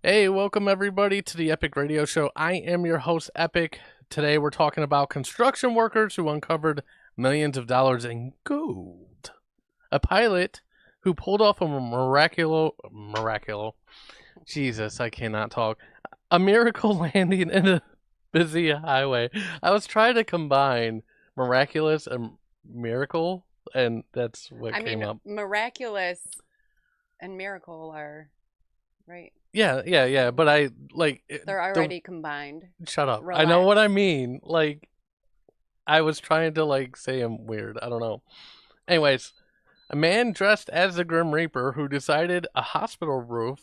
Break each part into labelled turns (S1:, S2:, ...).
S1: Hey, welcome everybody to the Epic Radio Show. I am your host, Epic. Today we're talking about construction workers who uncovered millions of dollars in gold. A pilot who pulled off a Jesus, I cannot talk. A miracle landing in a busy highway. I was trying to combine miraculous and miracle, and that's what came up.
S2: Miraculous and miracle are, right?
S1: Yeah, but I, like...
S2: They're already combined.
S1: Shut up.
S2: Relax.
S1: I know what I mean. Like, I was trying to, like, say I'm weird. I don't know. Anyways, a man dressed as the Grim Reaper who decided a hospital roof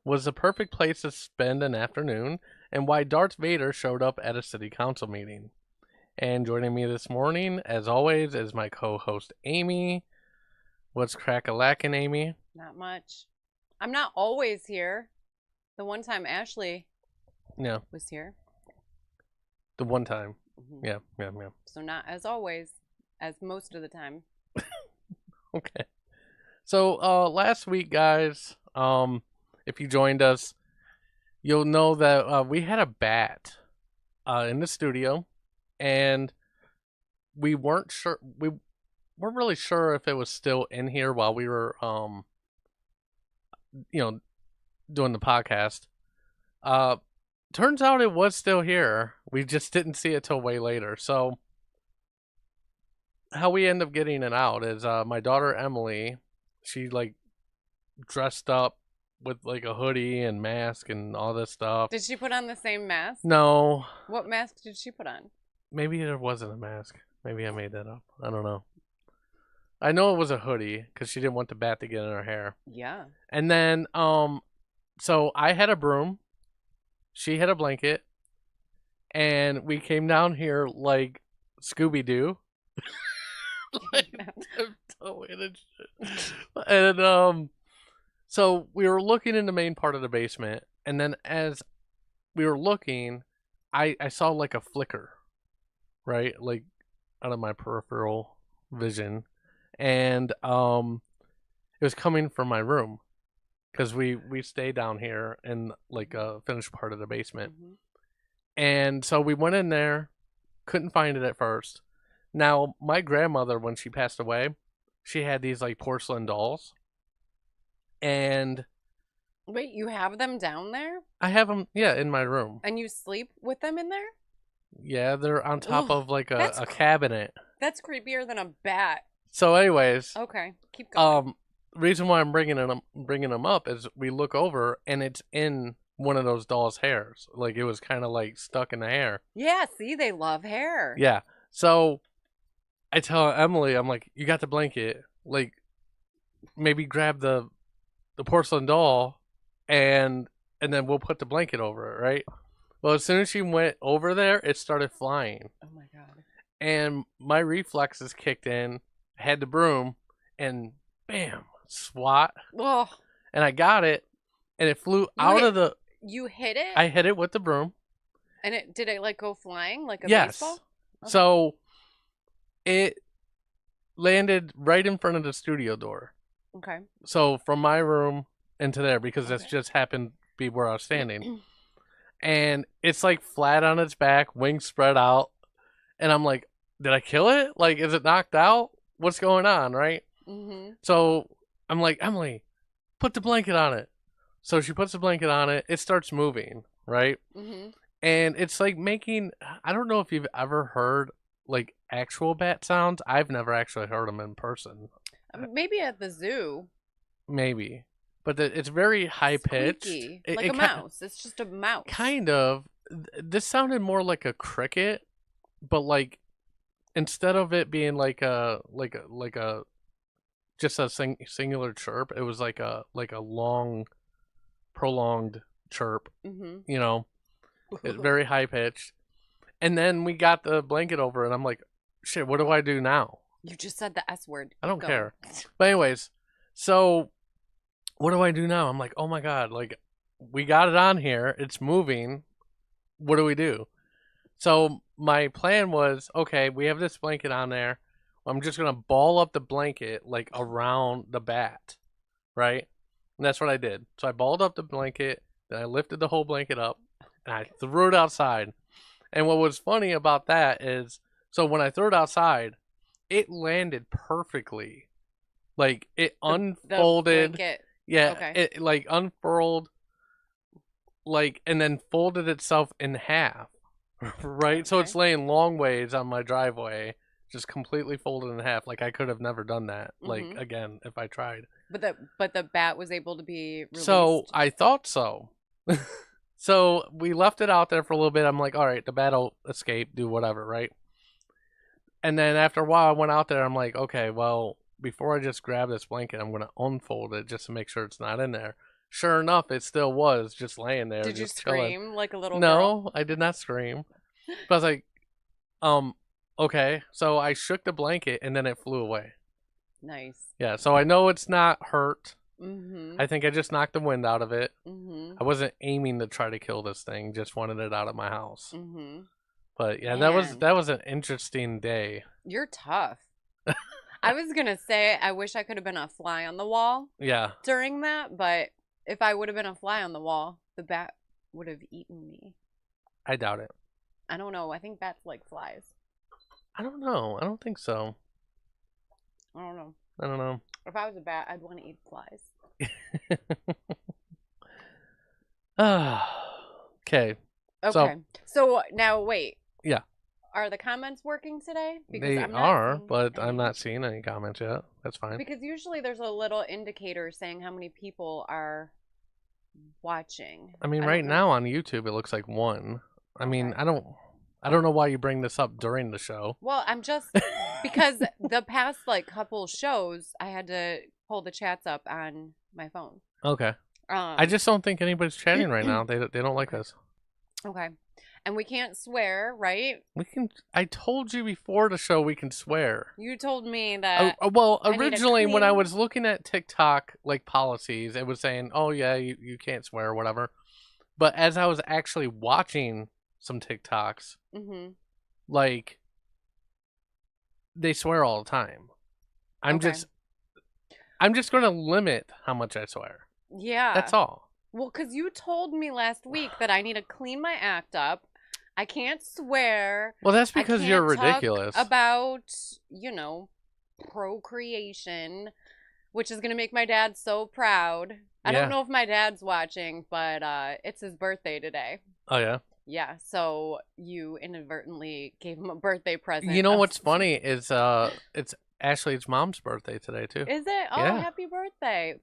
S1: was the perfect place to spend an afternoon, and why Darth Vader showed up at a city council meeting. And joining me this morning, as always, is my co-host, Amy. What's crack-a-lackin', Amy?
S2: Not much. I'm not always here. The one time Ashley was here.
S1: The one time.
S2: Mm-hmm.
S1: Yeah.
S2: So not as always, as most of the time.
S1: Okay. So last week, guys, if you joined us, you'll know that we had a bat in the studio, and we weren't really sure if it was still in here while we were doing the podcast. Turns out it was still here. We just didn't see it till way later. So how we end up getting it out is my daughter Emily, she like dressed up with like a hoodie and mask and all this stuff.
S2: Did she put on the same mask?
S1: No.
S2: What mask did she put on?
S1: Maybe there wasn't a mask. Maybe I made that up. I don't know. I know it was a hoodie because she didn't want the bat to get in her hair.
S2: Yeah.
S1: And then so I had a broom, she had a blanket, and we came down here like Scooby-Doo. And so we were looking in the main part of the basement, and then as we were looking, I saw like a flicker, right? Like out of my peripheral vision. And it was coming from my room. Because we stay down here in like a finished part of the basement. Mm-hmm. And so we went in there, couldn't find it at first. Now, my grandmother, when she passed away, she had these like porcelain dolls. And...
S2: Wait, you have them down there?
S1: I have them, in my room.
S2: And you sleep with them in there?
S1: Yeah, they're on top of like a cabinet.
S2: That's creepier than a bat.
S1: So anyways...
S2: Okay, keep going.
S1: Reason why I'm bringing them up is we look over and it's in one of those dolls' hairs. Like it was kind of like stuck in the hair.
S2: Yeah, see, they love hair.
S1: Yeah. So I tell Emily, I'm like, you got the blanket. Like maybe grab the porcelain doll and then we'll put the blanket over it, right? Well, as soon as she went over there, it started flying.
S2: Oh my god. And
S1: my reflexes kicked in, had the broom, and bam. Swat.
S2: Oh.
S1: And I got it, and it flew out of the...
S2: You hit it?
S1: I hit it with the broom.
S2: And did it like go flying like a baseball?
S1: Okay. So it landed right in front of the studio door.
S2: Okay.
S1: So from my room into there, because that's just happened to be where I was standing. And it's like flat on its back, wings spread out. And I'm like, did I kill it? Like, is it knocked out? What's going on, right?
S2: Mm-hmm.
S1: So I'm like, Emily, put the blanket on it. So she puts the blanket on it. It starts moving, right?
S2: Mm-hmm.
S1: And it's like making, I don't know if you've ever heard like actual bat sounds. I've never actually heard them in person.
S2: Maybe at the zoo.
S1: Maybe. But it's very high pitched.
S2: Like a mouse. It's just a mouse.
S1: Kind of. This sounded more like a cricket, but like instead of it being like a just a singular chirp, it was like a long prolonged chirp.
S2: Mm-hmm.
S1: You know, it's very high pitched. And then we got the blanket over, and I'm like, shit, what do I do now?
S2: You just said the S word.
S1: I don't care. But anyways, so what do I do now? I'm like, oh my God, like we got it on here. It's moving. What do we do? So my plan was, okay, we have this blanket on there. I'm just going to ball up the blanket like around the bat, right? And that's what I did. So I balled up the blanket, then I lifted the whole blanket up, and I threw it outside. And what was funny about that is, so when I threw it outside, it landed perfectly. Like it unfolded. Yeah,
S2: okay.
S1: it like unfurled, like, and then folded itself in half. Right? Okay. So it's laying long ways on my driveway, just completely folded in half. Like I could have never done that. Like again, if I tried.
S2: But the bat was able to be released.
S1: So I thought so. So we left it out there for a little bit. I'm like, all right, the bat will escape, do whatever, right? And then after a while, I went out there. I'm like, okay, well, before I just grab this blanket, I'm going to unfold it just to make sure it's not in there. Sure enough, it still was just laying there.
S2: Did you scream like a little
S1: girl?
S2: No,
S1: I did not scream. But I was like, okay. So I shook the blanket and then it flew away.
S2: Nice.
S1: Yeah, so I know it's not hurt.
S2: Mm-hmm.
S1: I think I just knocked the wind out of it.
S2: Mm-hmm.
S1: I wasn't aiming to try to kill this thing, just wanted it out of my house.
S2: Mm-hmm.
S1: But yeah,
S2: Man.
S1: that was an interesting day.
S2: You're tough. I was gonna say I wish I could have been a fly on the wall.
S1: Yeah.
S2: During that, but if I would have been a fly on the wall, the bat would have eaten me.
S1: I doubt it.
S2: I don't know. I think bats like flies.
S1: I don't know. I don't think so.
S2: I don't know.
S1: I don't know.
S2: If I was a bat, I'd want to eat flies.
S1: Okay.
S2: Okay. So now wait.
S1: Yeah.
S2: Are the comments working today?
S1: Because they are, but I'm not seeing any comments yet. That's fine.
S2: Because usually there's a little indicator saying how many people are watching.
S1: I mean, right now on YouTube, it looks like 1. I mean, I don't know why you bring this up during the show.
S2: Well, I'm just because the past like couple shows, I had to pull the chats up on my phone.
S1: Okay. I just don't think anybody's chatting right now. They don't like us.
S2: Okay. And we can't swear, right?
S1: We can. I told you before the show we can swear.
S2: You told me that.
S1: Well, originally when I was looking at TikTok like policies, it was saying, "Oh yeah, you can't swear or whatever." But as I was actually watching some TikToks, like they swear all the time. I'm just going to limit how much I swear.
S2: Yeah,
S1: that's all.
S2: Well, because you told me last week that I need to clean my act up. I can't swear.
S1: Well, that's because you're ridiculous.
S2: Talk about, procreation, which is going to make my dad so proud. I don't know if my dad's watching, but it's his birthday today.
S1: Oh, yeah?
S2: Yeah, so you inadvertently gave him a birthday present.
S1: You know what's funny is it's Ashley's mom's birthday today, too.
S2: Is it? Oh, yeah. Happy birthday.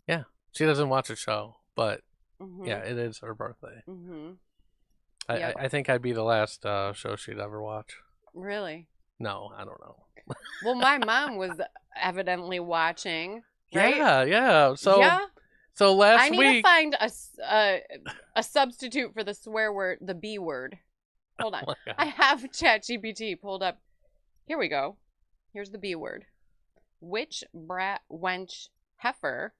S1: Yeah. She doesn't watch the show, but yeah, it is her birthday. I think I'd be the last show she'd ever watch.
S2: Really?
S1: No, I don't know.
S2: Well, my mom was evidently watching. Right?
S1: Yeah. So last week
S2: I need to find a substitute for the swear word, the B word. Hold on. Oh, I have ChatGPT pulled up. Here we go. Here's the B word. Witch, brat, wench, heifer,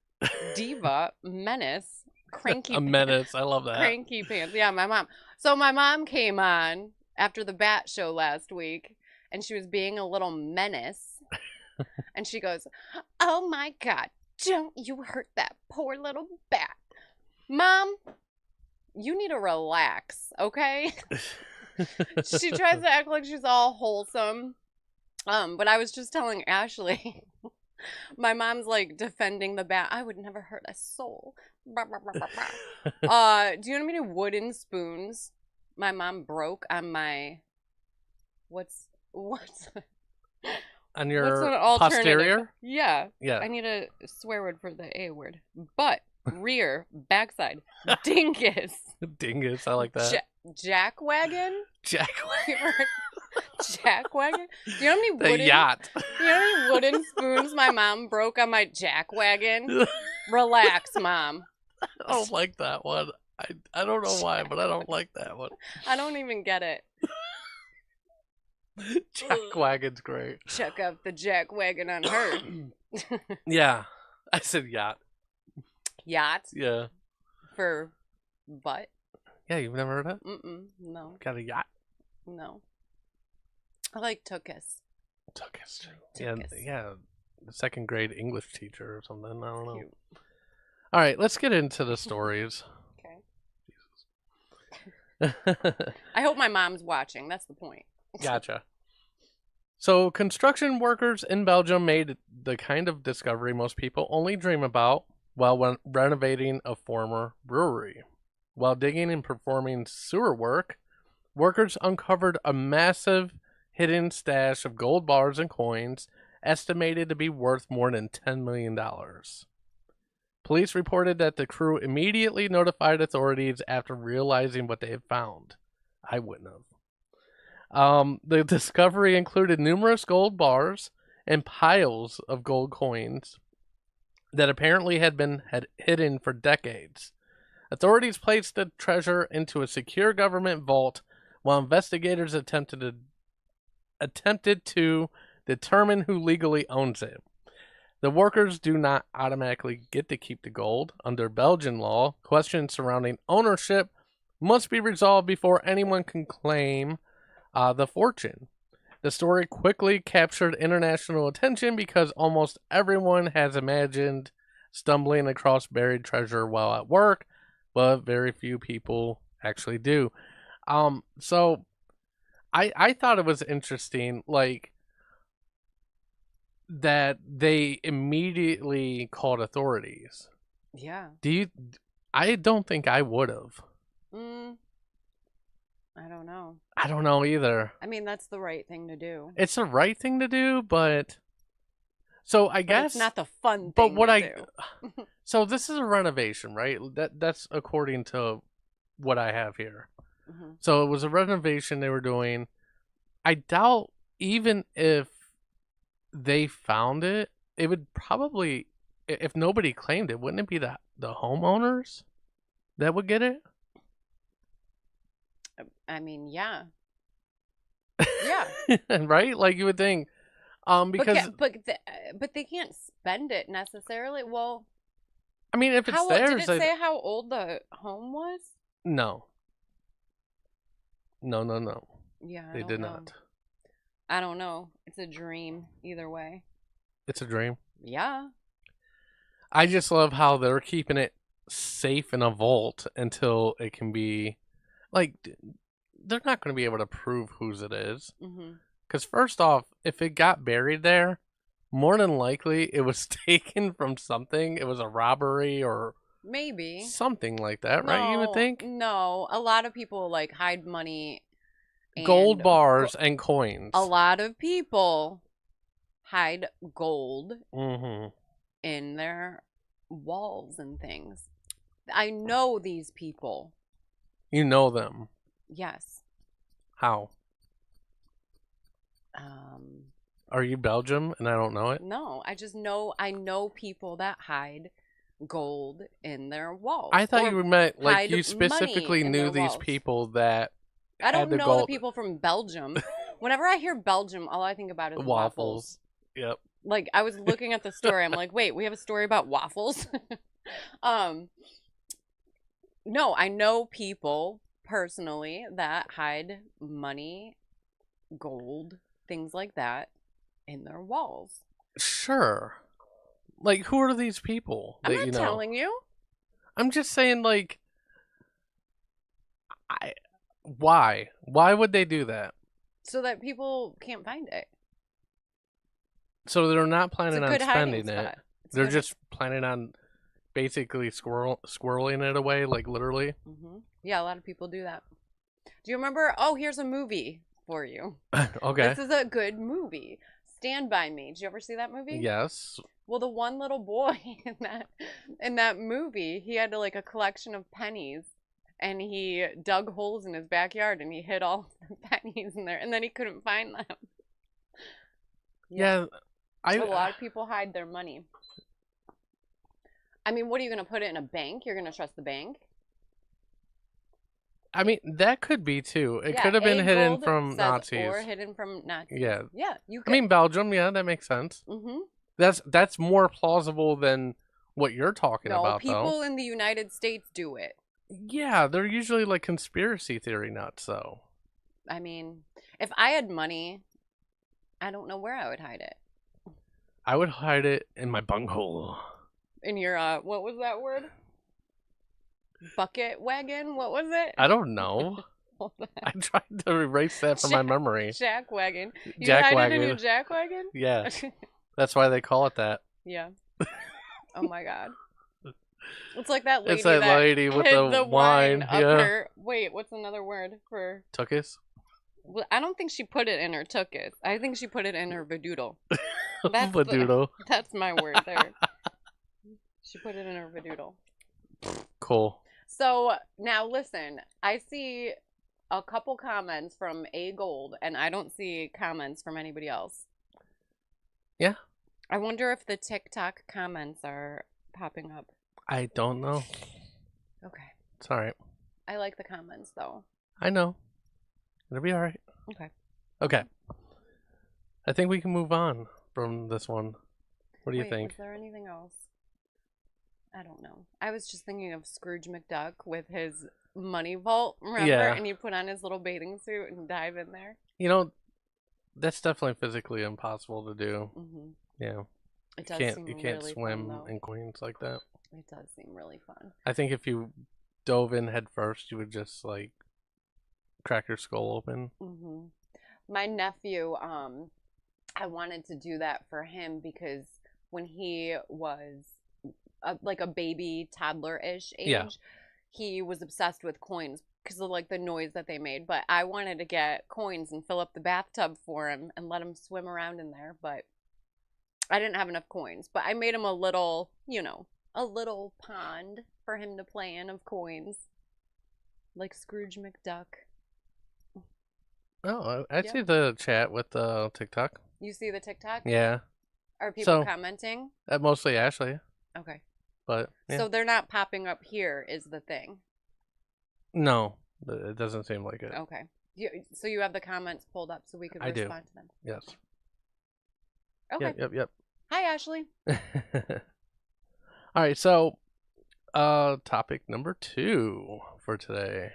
S2: diva, menace, cranky.
S1: A menace. I love that.
S2: Cranky pants. Yeah, my mom. So my mom came on after the bat show last week, and she was being a little menace. And she goes, "Oh my God, don't you hurt that poor little bat. Mom, you need to relax, okay?" She tries to act like she's all wholesome. But I was just telling Ashley, my mom's like defending the bat. I would never hurt a soul. Do you know how many wooden spoons my mom broke on my what's
S1: on your posterior?
S2: Yeah. I need a swear word for the A word. Butt, rear, backside, dingus.
S1: Dingus, I like that.
S2: Jackwagon?
S1: Jackwagon.
S2: Jackwagon? Do you know how many wooden
S1: yacht?
S2: Do you know how many wooden spoons my mom broke on my jackwagon? Relax, Mom.
S1: I don't like that one. I don't know why, but I don't like that one.
S2: I don't even get it.
S1: Jack Wagon's great.
S2: Check out the jack wagon on her.
S1: Yeah. I said yacht.
S2: Yacht
S1: Yeah.
S2: for butt?
S1: Yeah, you've never heard of it?
S2: No.
S1: Got a yacht?
S2: No. I like tuchus.
S1: Tuchus.
S2: Tuchus.
S1: Yeah. The second grade English teacher or something. I don't know.
S2: Cute.
S1: All right, let's get into the stories.
S2: Okay. I hope my mom's watching. That's the point.
S1: Gotcha. So, construction workers in Belgium made the kind of discovery most people only dream about while renovating a former brewery. While digging and performing sewer work, workers uncovered a massive hidden stash of gold bars and coins estimated to be worth more than $10 million. Police reported that the crew immediately notified authorities after realizing what they had found. I wouldn't have. The discovery included numerous gold bars and piles of gold coins that apparently had been hidden for decades. Authorities placed the treasure into a secure government vault while investigators attempted to determine who legally owns it. The workers do not automatically get to keep the gold. Under Belgian law, questions surrounding ownership must be resolved before anyone can claim the fortune. The story quickly captured international attention because almost everyone has imagined stumbling across buried treasure while at work, but very few people actually do. So I thought it was interesting, like, that they immediately called authorities.
S2: Yeah.
S1: I don't think I would have.
S2: I don't know.
S1: I don't know either.
S2: I mean, that's the right thing to do.
S1: It's the right thing to do, but so I guess
S2: it's not the fun
S1: but
S2: thing
S1: what
S2: to do.
S1: So this is a renovation, right? That's according to what I have here.
S2: Mm-hmm.
S1: So it was a renovation they were doing. I doubt even if they found it, it would probably, if nobody claimed it, wouldn't it be the homeowners that would get it?
S2: I mean, yeah. Yeah.
S1: Right? Like you would think. Because
S2: but they can't spend it necessarily. Well,
S1: I mean, if it's theirs,
S2: did it say how old the home was?
S1: No. No.
S2: Yeah,
S1: they did not.
S2: I don't know. It's a dream either way.
S1: It's a dream.
S2: Yeah.
S1: I just love how they're keeping it safe in a vault until it can be, like, they're not going to be able to prove whose it is. Because first off, if it got buried there, more than likely it was taken from something. It was a robbery or
S2: maybe
S1: something like that, right? You would think.
S2: No, a lot of people like hide money.
S1: Gold bars and coins.
S2: A lot of people hide gold in their walls and things. I know these people.
S1: You know them?
S2: Yes.
S1: How? Are you Belgium and I don't know it?
S2: No, I know people that hide gold in their walls.
S1: I thought you meant like you specifically knew these people that
S2: I don't know the people from Belgium. Whenever I hear Belgium, all I think about is waffles.
S1: Yep.
S2: Like I was looking at the story, I'm like, wait, we have a story about waffles? No, I know people personally that hide money, gold, things like that in their walls.
S1: Sure. Like, who are these people that
S2: I'm not telling you.
S1: I'm just saying, like, why? Why would they do that?
S2: So that people can't find it.
S1: So they're not planning on spending it. They're just planning on basically squirreling it away, like literally.
S2: Yeah, a lot of people do that. Do you remember? Oh, here's a movie for you.
S1: Okay.
S2: This is a good movie. Stand By Me. Did you ever see that movie?
S1: Yes.
S2: Well, the one little boy in that movie, he had like a collection of pennies, and he dug holes in his backyard and he hid all the pennies in there, and then he couldn't find them.
S1: Yeah,
S2: a lot of people hide their money. I mean, what are you going to put it in a bank? You're going to trust the bank?
S1: I mean, that could be too. It
S2: Yeah,
S1: could have been
S2: A
S1: hidden
S2: Gold
S1: from
S2: says or
S1: Nazis.
S2: hidden from Nazis.
S1: Yeah.
S2: Yeah, you
S1: I
S2: could.
S1: mean, Belgium, yeah, that makes sense.
S2: Mm-hmm.
S1: That's more plausible than what you're talking
S2: No,
S1: about, though.
S2: people in the United States do it.
S1: Yeah, they're usually like conspiracy theory nuts, though.
S2: I mean, if I had money, I don't know where I would hide it.
S1: I would hide it in my bunghole.
S2: In your, what was that word? Bucket wagon? What was it?
S1: I don't know. I tried to erase that from my memory.
S2: Jack wagon. You
S1: Jack
S2: hide
S1: wagon.
S2: it in your jack wagon?
S1: Yeah, that's why they call it that.
S2: Yeah. Oh my god. It's like that lady.
S1: It's that lady with
S2: hid
S1: the wine.
S2: up
S1: Yeah.
S2: her. Wait, what's another word for?
S1: Tuckus?
S2: Well, I don't think she put it in her tuckus. I think she put it in her vadoodle. That's
S1: Vadoodle.
S2: That's my word there. She put it in her vadoodle.
S1: Cool.
S2: So now listen, I see a couple comments from A Gold, and I don't see comments from anybody else.
S1: Yeah.
S2: I wonder if the TikTok comments are popping up.
S1: I don't know.
S2: Okay.
S1: It's alright.
S2: I like the comments though.
S1: I know. It'll be alright.
S2: Okay.
S1: Okay. I think we can move on from this one. What do you think?
S2: Is there anything else? I don't know. I was just thinking of Scrooge McDuck with his money vault, remember?
S1: Yeah.
S2: And you put on his little bathing suit and dive in there.
S1: You know, that's definitely physically impossible to do.
S2: Mm-hmm.
S1: Yeah.
S2: It does
S1: You
S2: seem
S1: can't
S2: really
S1: swim
S2: fun, though.
S1: in Queens like that.
S2: It does seem really fun.
S1: I think if you dove in head first, you would just like crack your skull open.
S2: Mm-hmm. My nephew, I wanted to do that for him because when he was like a baby toddler-ish age,
S1: Yeah.
S2: he was obsessed with coins because of like the noise that they made. But I wanted to get coins and fill up the bathtub for him and let him swim around in there, but I didn't have enough coins. But I made him a little, a little pond for him to play in of coins, like Scrooge McDuck.
S1: Oh, I see the chat with the TikTok.
S2: You see the TikTok?
S1: Yeah.
S2: Are people
S1: So-
S2: commenting?
S1: Mostly Ashley,
S2: Okay.
S1: but yeah.
S2: So they're not popping up here is the thing.
S1: No, it doesn't seem like it.
S2: Okay. So you have the comments pulled up so we could
S1: I do.
S2: respond to them.
S1: Yes.
S2: Okay.
S1: Yep.
S2: Hi, Ashley.
S1: All right, so topic number 2 for today.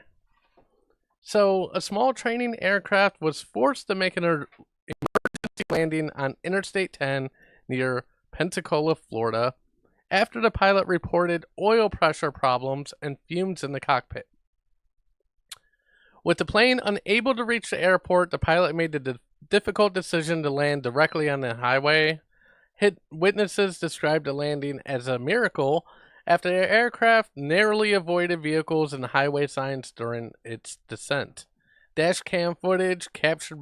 S1: So, a small training aircraft was forced to make an emergency landing on Interstate 10 near Pensacola, Florida, after the pilot reported oil pressure problems and fumes in the cockpit. With the plane unable to reach the airport, the pilot made the difficult decision to land directly on the highway. Witnesses described the landing as a miracle after the aircraft narrowly avoided vehicles and highway signs during its descent. Dash cam footage captured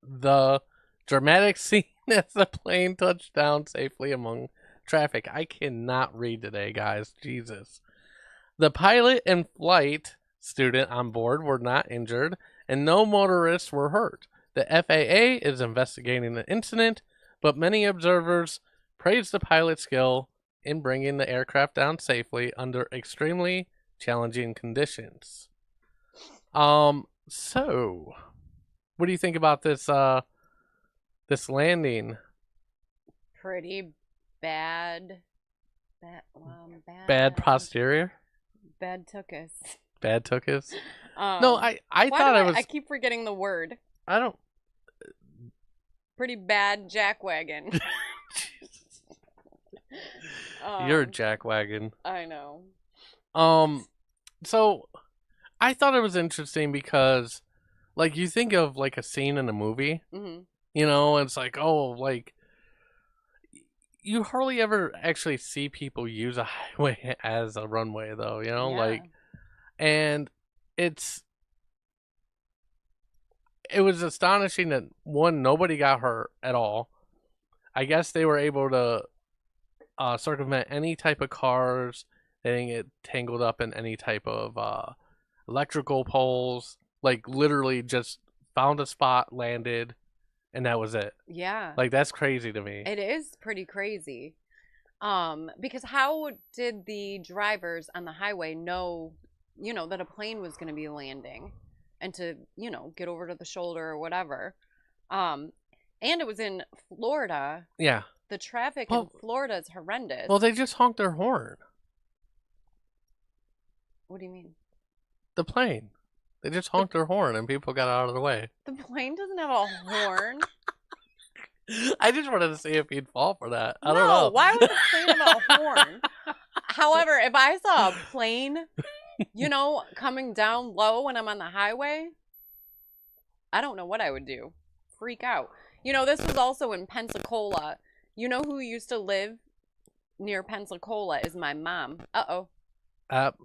S1: the dramatic scene as the plane touched down safely among traffic. I cannot read today, guys. Jesus. The pilot and flight student on board were not injured, and no motorists were hurt. The FAA is investigating the incident, but many observers praised the pilot's skill in bringing the aircraft down safely under extremely challenging conditions. So, what do you think about this this landing?
S2: Pretty bad.
S1: Bad posterior?
S2: Bad tuchus.
S1: Bad tuchus? No, I thought I was...
S2: I keep forgetting the word.
S1: I don't...
S2: Pretty bad jackwagon.
S1: You're a jackwagon.
S2: I know.
S1: So I thought it was interesting because, like, you think of like a scene in a movie,
S2: Mm-hmm.
S1: you know, and it's like, oh, like, you hardly ever actually see people use a highway as a runway, though, you know,
S2: Yeah.
S1: like, and it was astonishing that one, nobody got hurt at all. I guess they were able to circumvent any type of cars. They didn't get tangled up in any type of electrical poles. Like, literally just found a spot, landed, and that was it.
S2: Yeah.
S1: Like, that's crazy to me.
S2: It is pretty crazy. Because how did the drivers on the highway know, that a plane was going to be landing and to, get over to the shoulder or whatever? And it was in Florida.
S1: Yeah.
S2: The traffic in Florida is horrendous.
S1: Well, they just honked their horn.
S2: What do you mean?
S1: The plane. They just honked their horn and people got out of the way.
S2: The plane doesn't have a horn.
S1: I just wanted to see if he'd fall for that. I don't know.
S2: Why would the plane have a horn? However, if I saw a plane, coming down low when I'm on the highway, I don't know what I would do. Freak out. This was also in Pensacola. You know who used to live near Pensacola is my mom. Uh-oh.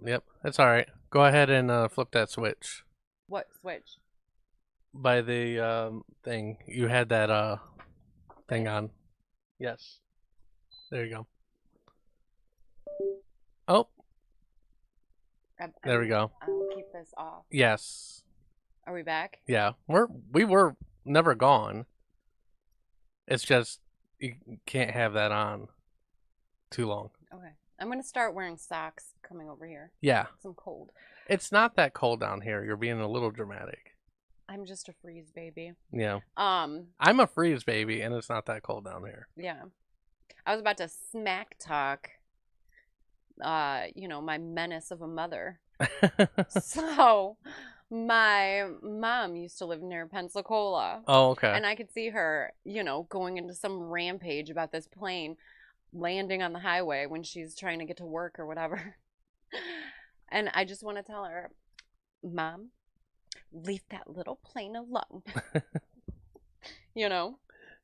S1: Yep. That's all right. Go ahead and flip that switch.
S2: What switch?
S1: By the thing. You had that thing on. Yes. There you go. Oh. There we go.
S2: I'll keep this off.
S1: Yes.
S2: Are we back?
S1: Yeah. We were never gone. It's just you can't have that on too long.
S2: Okay. I'm going to start wearing socks coming over here.
S1: Yeah.
S2: I'm cold.
S1: It's not that cold down here. You're being a little dramatic.
S2: I'm just a freeze baby.
S1: Yeah. I'm a freeze baby, and it's not that cold down here.
S2: Yeah. I was about to smack talk, my menace of a mother. So, my mom used to live near Pensacola.
S1: Oh, okay.
S2: And I could see her, going into some rampage about this plane landing on the highway when she's trying to get to work or whatever. And I just want to tell her, Mom, leave that little plane alone.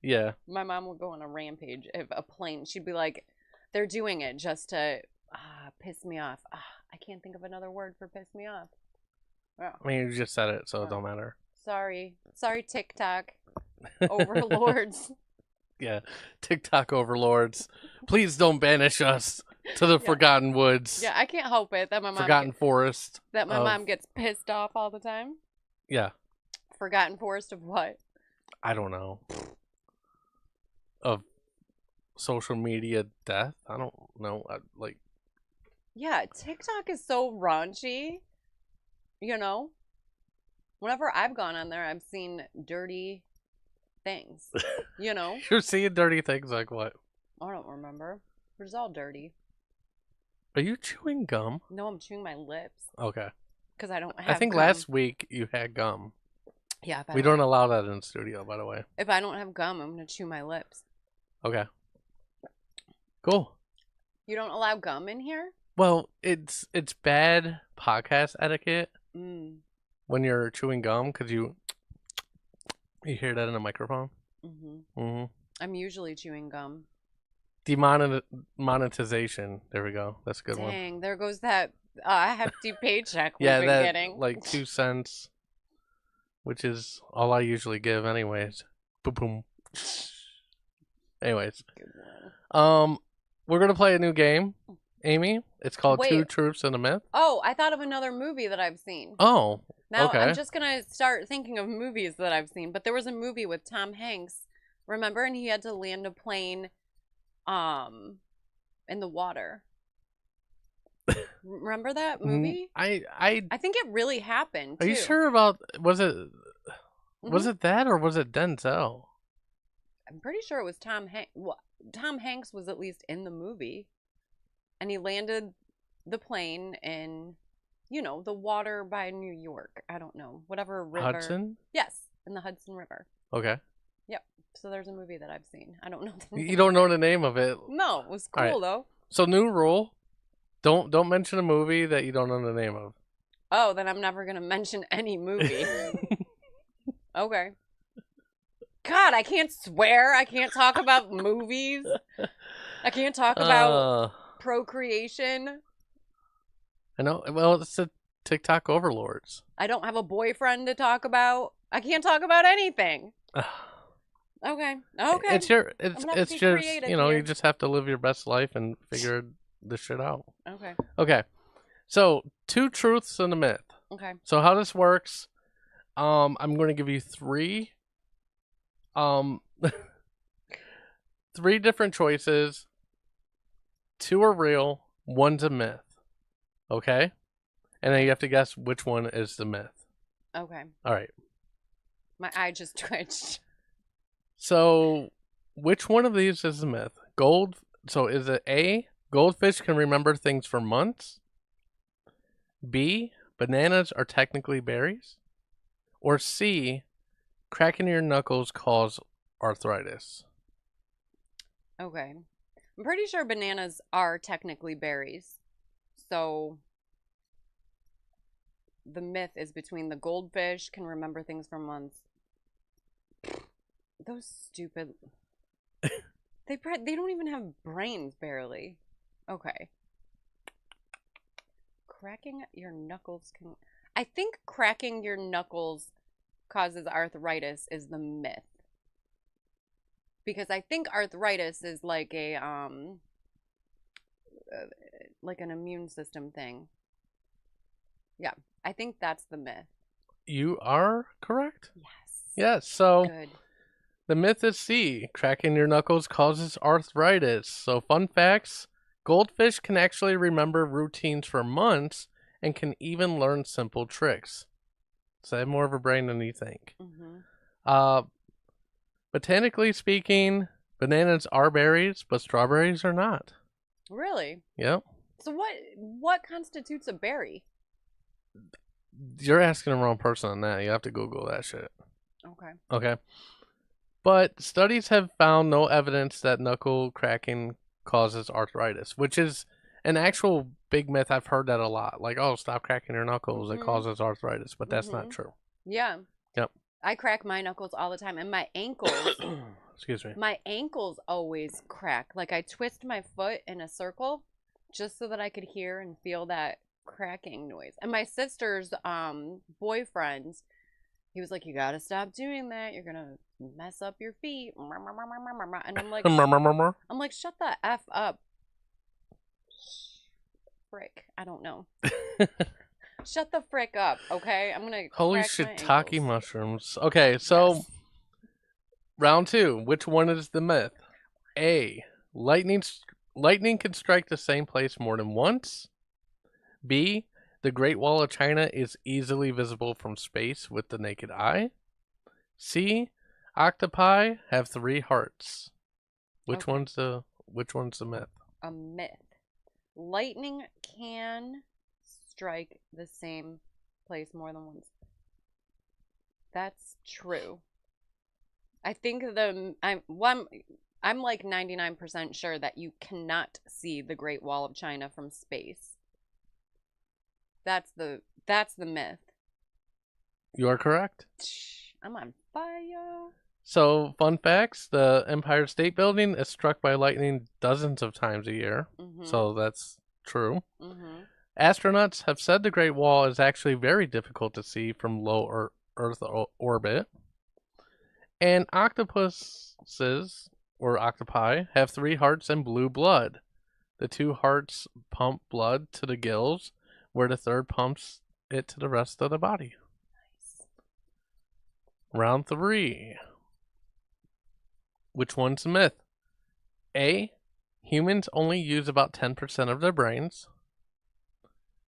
S1: Yeah.
S2: My mom would go on a rampage if a plane, she'd be like, they're doing it just to piss me off. I can't think of another word for piss me off. Oh.
S1: I mean, you just said it, so it don't matter.
S2: Sorry, TikTok overlords.
S1: Yeah, TikTok overlords. Please don't banish us to the Forgotten Woods.
S2: Yeah, I can't help it that my mom
S1: Forgotten Forest.
S2: That my mom gets pissed off all the time.
S1: Yeah.
S2: Forgotten Forest of what?
S1: I don't know. Of social media death? I don't know.
S2: Yeah, TikTok is so raunchy. Whenever I've gone on there, I've seen dirty things.
S1: You're seeing dirty things like what?
S2: I don't remember. It was all dirty.
S1: Are you chewing gum?
S2: No, I'm chewing my lips.
S1: Okay.
S2: Because I don't have
S1: I think
S2: gum.
S1: last week you had gum.
S2: Yeah.
S1: We don't allow that in the studio, by the way.
S2: If I don't have gum, I'm going to chew my lips.
S1: Okay. Cool.
S2: You don't allow gum in here?
S1: Well, it's bad podcast etiquette when you're chewing gum because you hear that in a microphone.
S2: I'm usually chewing gum.
S1: Demonetization. There we go. That's a good one.
S2: Dang, there goes that hefty paycheck we've been getting.
S1: Like 2 cents, which is all I usually give anyways. Boom, boom. Anyways. We're going to play a new game, Amy. It's called Two Truths and a Myth.
S2: Oh, I thought of another movie that I've seen.
S1: Oh,
S2: now,
S1: okay.
S2: I'm just going to start thinking of movies that I've seen. But there was a movie with Tom Hanks, remember? And he had to land a plane in the water. Remember that movie?
S1: I
S2: think it really happened, too.
S1: Are you sure about... Was it that or was it Denzel?
S2: I'm pretty sure it was Tom Hanks. Well, Tom Hanks was at least in the movie. And he landed the plane in, the water by New York. I don't know. Whatever river.
S1: Hudson?
S2: Yes, in the Hudson River.
S1: Okay.
S2: Yep. So there's a movie that I've seen. I don't know the
S1: name. You don't know the name of it?
S2: No, it was cool, though.
S1: So new rule. Don't mention a movie that you don't know the name of.
S2: Oh, then I'm never going to mention any movie. Okay. God, I can't swear. I can't talk about movies. I can't talk about procreation.
S1: I know. Well, it's the TikTok overlords.
S2: I don't have a boyfriend to talk about. I can't talk about anything. Okay.
S1: It's just
S2: here.
S1: You just have to live your best life and figure this shit out.
S2: Okay.
S1: So 2 truths and a myth.
S2: Okay.
S1: So how this works, I'm going to give you 3 3 different choices, Two are real, one's a myth. Okay? And then you have to guess which one is the myth.
S2: Okay.
S1: All right.
S2: My eye just twitched.
S1: So, which one of these is the myth? So is it A, goldfish can remember things for months? B, bananas are technically berries? Or C, cracking your knuckles cause arthritis?
S2: Okay. I'm pretty sure bananas are technically berries. So the myth is between the goldfish can remember things for months. Those stupid. They don't even have brains barely. Okay. Cracking your knuckles can. I think cracking your knuckles causes arthritis is the myth. Because I think arthritis is like an immune system thing. Yeah, I think that's the myth.
S1: You are correct?
S2: Yes.
S1: Yes. So
S2: Good.
S1: the myth is C, cracking your knuckles causes arthritis. So, fun facts, goldfish can actually remember routines for months and can even learn simple tricks. So, they have more of a brain than you think.
S2: Mm-hmm.
S1: Botanically speaking, bananas are berries, but strawberries are not.
S2: Really?
S1: Yep.
S2: So what constitutes a berry?
S1: You're asking the wrong person on that. You have to Google that shit.
S2: Okay.
S1: Okay. But studies have found no evidence that knuckle cracking causes arthritis, which is an actual big myth. I've heard that a lot. Like, oh, stop cracking your knuckles. It causes arthritis. But that's not true.
S2: Yeah.
S1: Yep.
S2: I crack my knuckles all the time, and my ankles.
S1: Excuse me.
S2: My ankles always crack. Like I twist my foot in a circle just so that I could hear and feel that cracking noise. And my sister's boyfriend, he was like, "You gotta stop doing that. You're gonna mess up your feet." And I'm like, "Shut the f up, frick." I don't know. Shut the frick up, okay? I'm gonna
S1: Holy
S2: crack my
S1: shiitake
S2: ankles.
S1: mushrooms. Okay, so
S2: Yes.
S1: round two. Which one is the myth? A. Lightning can strike the same place more than once. B. The Great Wall of China is easily visible from space with the naked eye. C. Octopi have three hearts. Which
S2: Okay.
S1: one's the myth?
S2: A myth. Lightning can strike the same place more than once. That's true. I think I'm like 99% sure that you cannot see the Great Wall of China from space. That's the myth.
S1: You are correct.
S2: I'm on fire.
S1: So, fun facts, the Empire State Building is struck by lightning dozens of times a year. So that's true. Astronauts have said the Great Wall is actually very difficult to see from low Earth orbit. And octopuses, or octopi, have three hearts and blue blood. The two hearts pump blood to the gills, where the third pumps it to the rest of the body.
S2: Nice.
S1: Round three. Which one's the myth? A. Humans only use about 10% of their brains.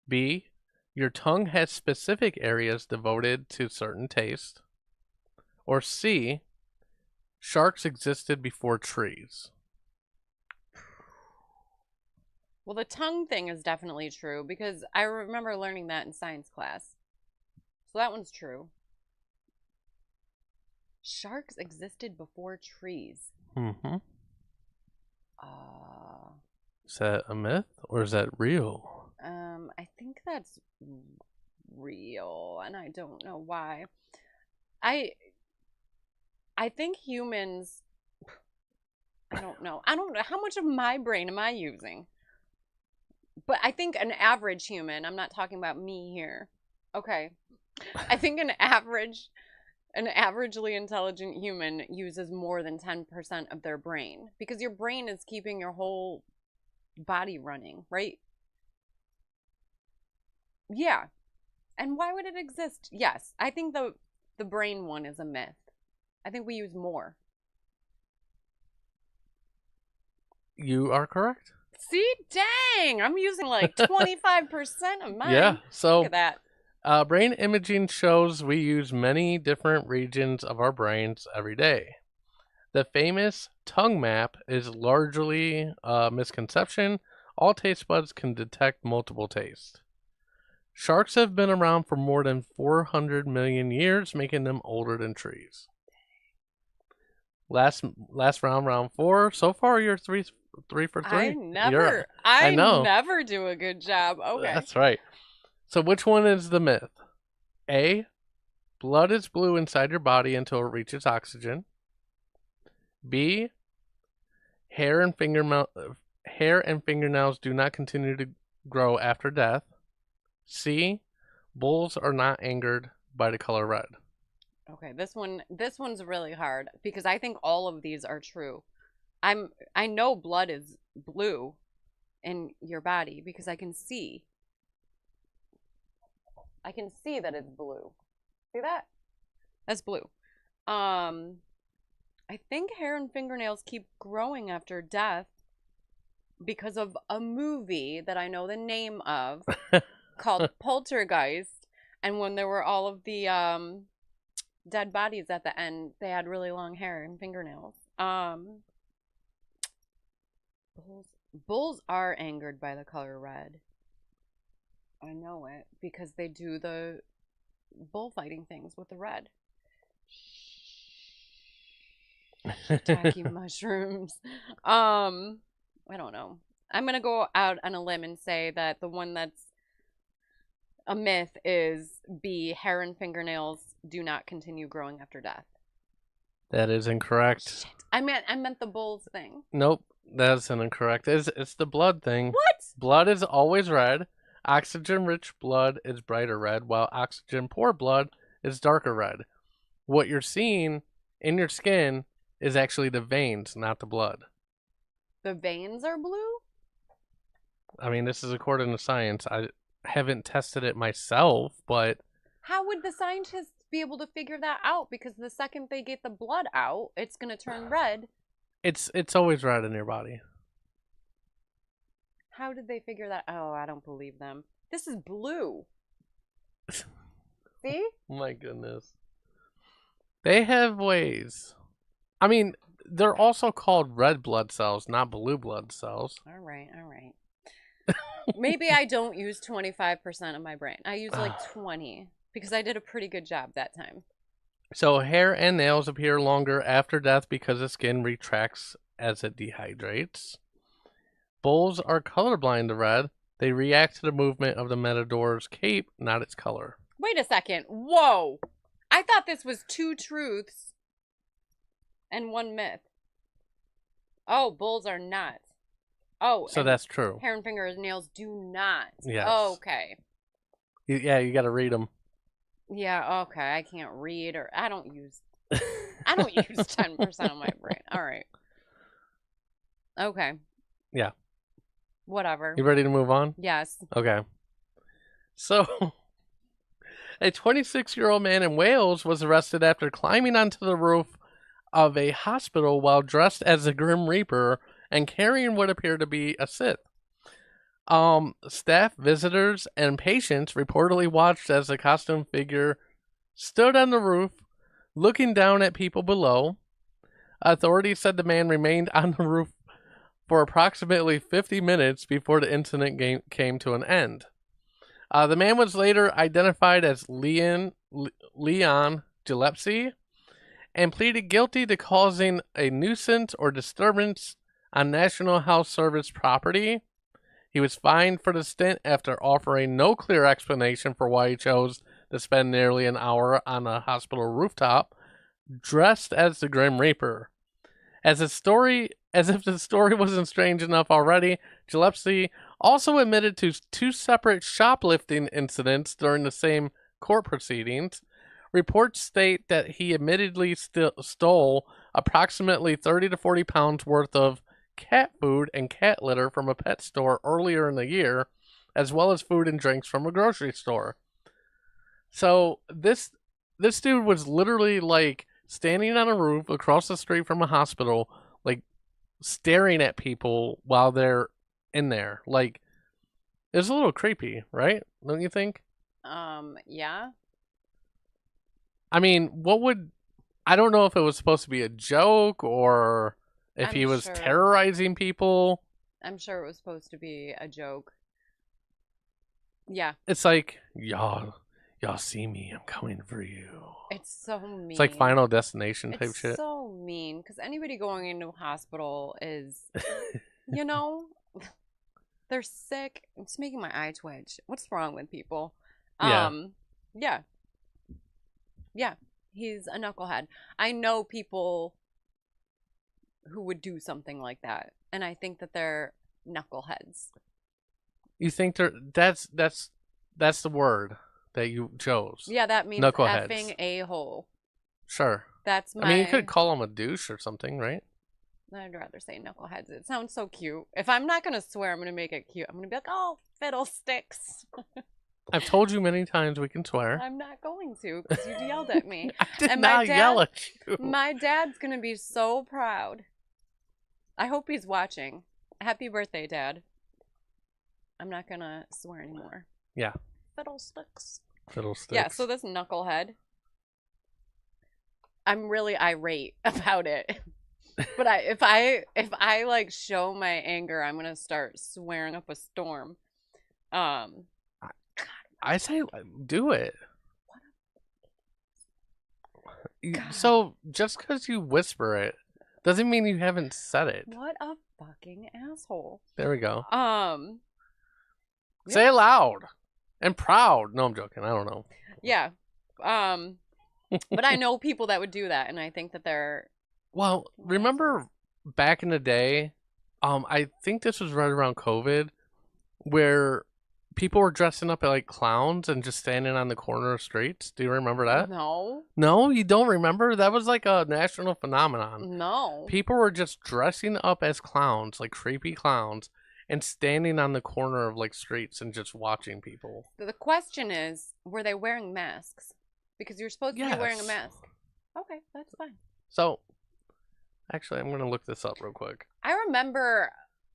S1: B. Your tongue has specific areas devoted to certain taste. Or C. Sharks existed before trees.
S2: Well, the tongue thing is definitely true because I remember learning that in science class. So that one's true. Sharks existed before trees.
S1: Mm-hmm.
S2: Uh,
S1: Is that a myth or is that real?
S2: I think that's real, and I don't know why. I think humans. I don't know. I don't know how much of my brain am I using. But I think an average human. I'm not talking about me here. Okay. I think an averagely intelligent human uses more than 10% of their brain because your brain is keeping your whole body running, right? Yeah. And why would it exist? Yes. I think the brain one is a myth. I think we use more.
S1: You are correct.
S2: See, dang, I'm using like 25% of
S1: Yeah.
S2: mine. Look
S1: So
S2: at that.
S1: brain imaging shows we use many different regions of our brains every day. The famous tongue map is largely a misconception. All taste buds can detect multiple tastes. Sharks have been around for more than 400 million years, making them older than trees. Last round, round four. So far, you're three for three. I
S2: I
S1: know.
S2: never do a good job. Okay.
S1: That's right. So which one is the myth? A. Blood is blue inside your body until it reaches oxygen. B. Hair and fingernails do not continue to grow after death. C. Bulls are not angered by the color red.
S2: Okay, this one's really hard because I think all of these are true. I know blood is blue in your body because I can see. I can see that it's blue. See that? That's blue. Um I think hair and fingernails keep growing after death because of a movie that I know the name of called Poltergeist. And when there were all of the dead bodies at the end, they had really long hair and fingernails. Bulls are angered by the color red. I know it because they do the bullfighting things with the red. Tacky mushrooms. I don't know. I'm gonna go out on a limb and say that the one that's a myth is B. Hair and fingernails do not continue growing after death.
S1: That is incorrect.
S2: Shit. I meant the bulls thing.
S1: Nope, that's an incorrect. It's the blood thing.
S2: What?
S1: Blood is always red. Oxygen-rich blood is brighter red, while oxygen-poor blood is darker red. What you're seeing in your skin is actually the veins, not the blood.
S2: The veins are blue?
S1: I mean, this is according to science. I haven't tested it myself, but
S2: How would the scientists be able to figure that out? Because the second they get the blood out, it's going to turn red.
S1: it's always red in your body.
S2: How did they figure that? Oh, I don't believe them. This is blue. See?
S1: My goodness. They have ways. I mean, they're also called red blood cells, not blue blood cells.
S2: All right, all right. Maybe I don't use 25% of my brain. I use like 20 because I did a pretty good job that time.
S1: So hair and nails appear longer after death because the skin retracts as it dehydrates. Bulls are colorblind to red. They react to the movement of the matador's cape, not its color.
S2: Wait a second. Whoa. I thought this was two truths and one myth. Oh, bulls are not. Oh,
S1: So that's true.
S2: hair and fingernails do not.
S1: Yes.
S2: Okay.
S1: Yeah, you got to read them.
S2: Yeah, okay. I can't read or I don't use 10% of my brain. All right. Okay.
S1: Yeah.
S2: Whatever.
S1: You ready to move on?
S2: Yes.
S1: Okay. So, a 26-year-old man in Wales was arrested after climbing onto the roof of a hospital while dressed as a Grim Reaper and carrying what appeared to be a Sith. Staff, visitors, and patients reportedly watched as the costume figure stood on the roof, looking down at people below. Authorities said the man remained on the roof for approximately 50 minutes before the incident came to an end. The man was later identified as Leon Gillespie and pleaded guilty to causing a nuisance or disturbance on National Health Service property. He was fined for the stint after offering no clear explanation for why he chose to spend nearly an hour on a hospital rooftop dressed as the Grim Reaper. As if the story wasn't strange enough already, Gillespie also admitted to two separate shoplifting incidents during the same court proceedings. Reports state that he admittedly stole approximately 30 to 40 pounds worth of cat food and cat litter from a pet store earlier in the year, as well as food and drinks from a grocery store. So this dude was literally like standing on a roof across the street from a hospital, like staring at people while they're in there. Like, it's a little creepy, right? Don't you think?
S2: Yeah.
S1: I mean, I don't know if it was supposed to be a joke or if
S2: I'm
S1: he was
S2: sure.
S1: terrorizing people.
S2: I'm sure it was supposed to be a joke. Yeah.
S1: It's like, y'all see me, I'm coming for you.
S2: It's so
S1: It's like
S2: mean.
S1: Final Destination
S2: It's
S1: type shit.
S2: so mean because anybody going into a hospital is, you know, they're sick. It's making my eye twitch. What's wrong with people?
S1: Yeah.
S2: Yeah, yeah. He's a knucklehead. I know people who would do something like that, and I think that they're knuckleheads.
S1: You think that's the word that you chose.
S2: Yeah, that means
S1: Knuckleheads.
S2: effing a hole.
S1: Sure.
S2: That's
S1: I mean, you could
S2: my.
S1: call him a douche or something, right?
S2: I'd rather say knuckleheads. It sounds so cute. If I'm not gonna swear, I'm gonna make it cute. I'm gonna be like, oh, fiddlesticks.
S1: I've told you many times we can swear.
S2: I'm not going to because you yelled at me.
S1: I did
S2: And
S1: not yell at you.
S2: my dad's gonna be so proud. I hope he's watching. Happy birthday, Dad. I'm not gonna swear anymore.
S1: Yeah.
S2: Fiddlesticks.
S1: Fiddlesticks.
S2: Yeah, so this knucklehead, I'm really irate about it. But if I like show my anger, I'm gonna start swearing up a storm. Um,
S1: I say do it.
S2: God,
S1: So just because you whisper it doesn't mean you haven't said it.
S2: what a fucking asshole.
S1: There we go.
S2: Yeah.
S1: Say it loud and proud. No, I'm joking. I don't know.
S2: Yeah. But I know people that would do that, and I think that they're
S1: Well, remember back in the day, I think this was right around COVID, where people were dressing up like clowns and just standing on the corner of streets. Do you remember that?
S2: no,
S1: No, you don't remember? That was like a national phenomenon.
S2: no.
S1: People were just dressing up as clowns, like creepy clowns, and standing on the corner of like streets and just watching people.
S2: The question is, were they wearing masks? Because you're supposed to be wearing a
S1: Yes.
S2: mask. Okay, that's fine.
S1: So, actually, I'm gonna look this up real quick.
S2: I remember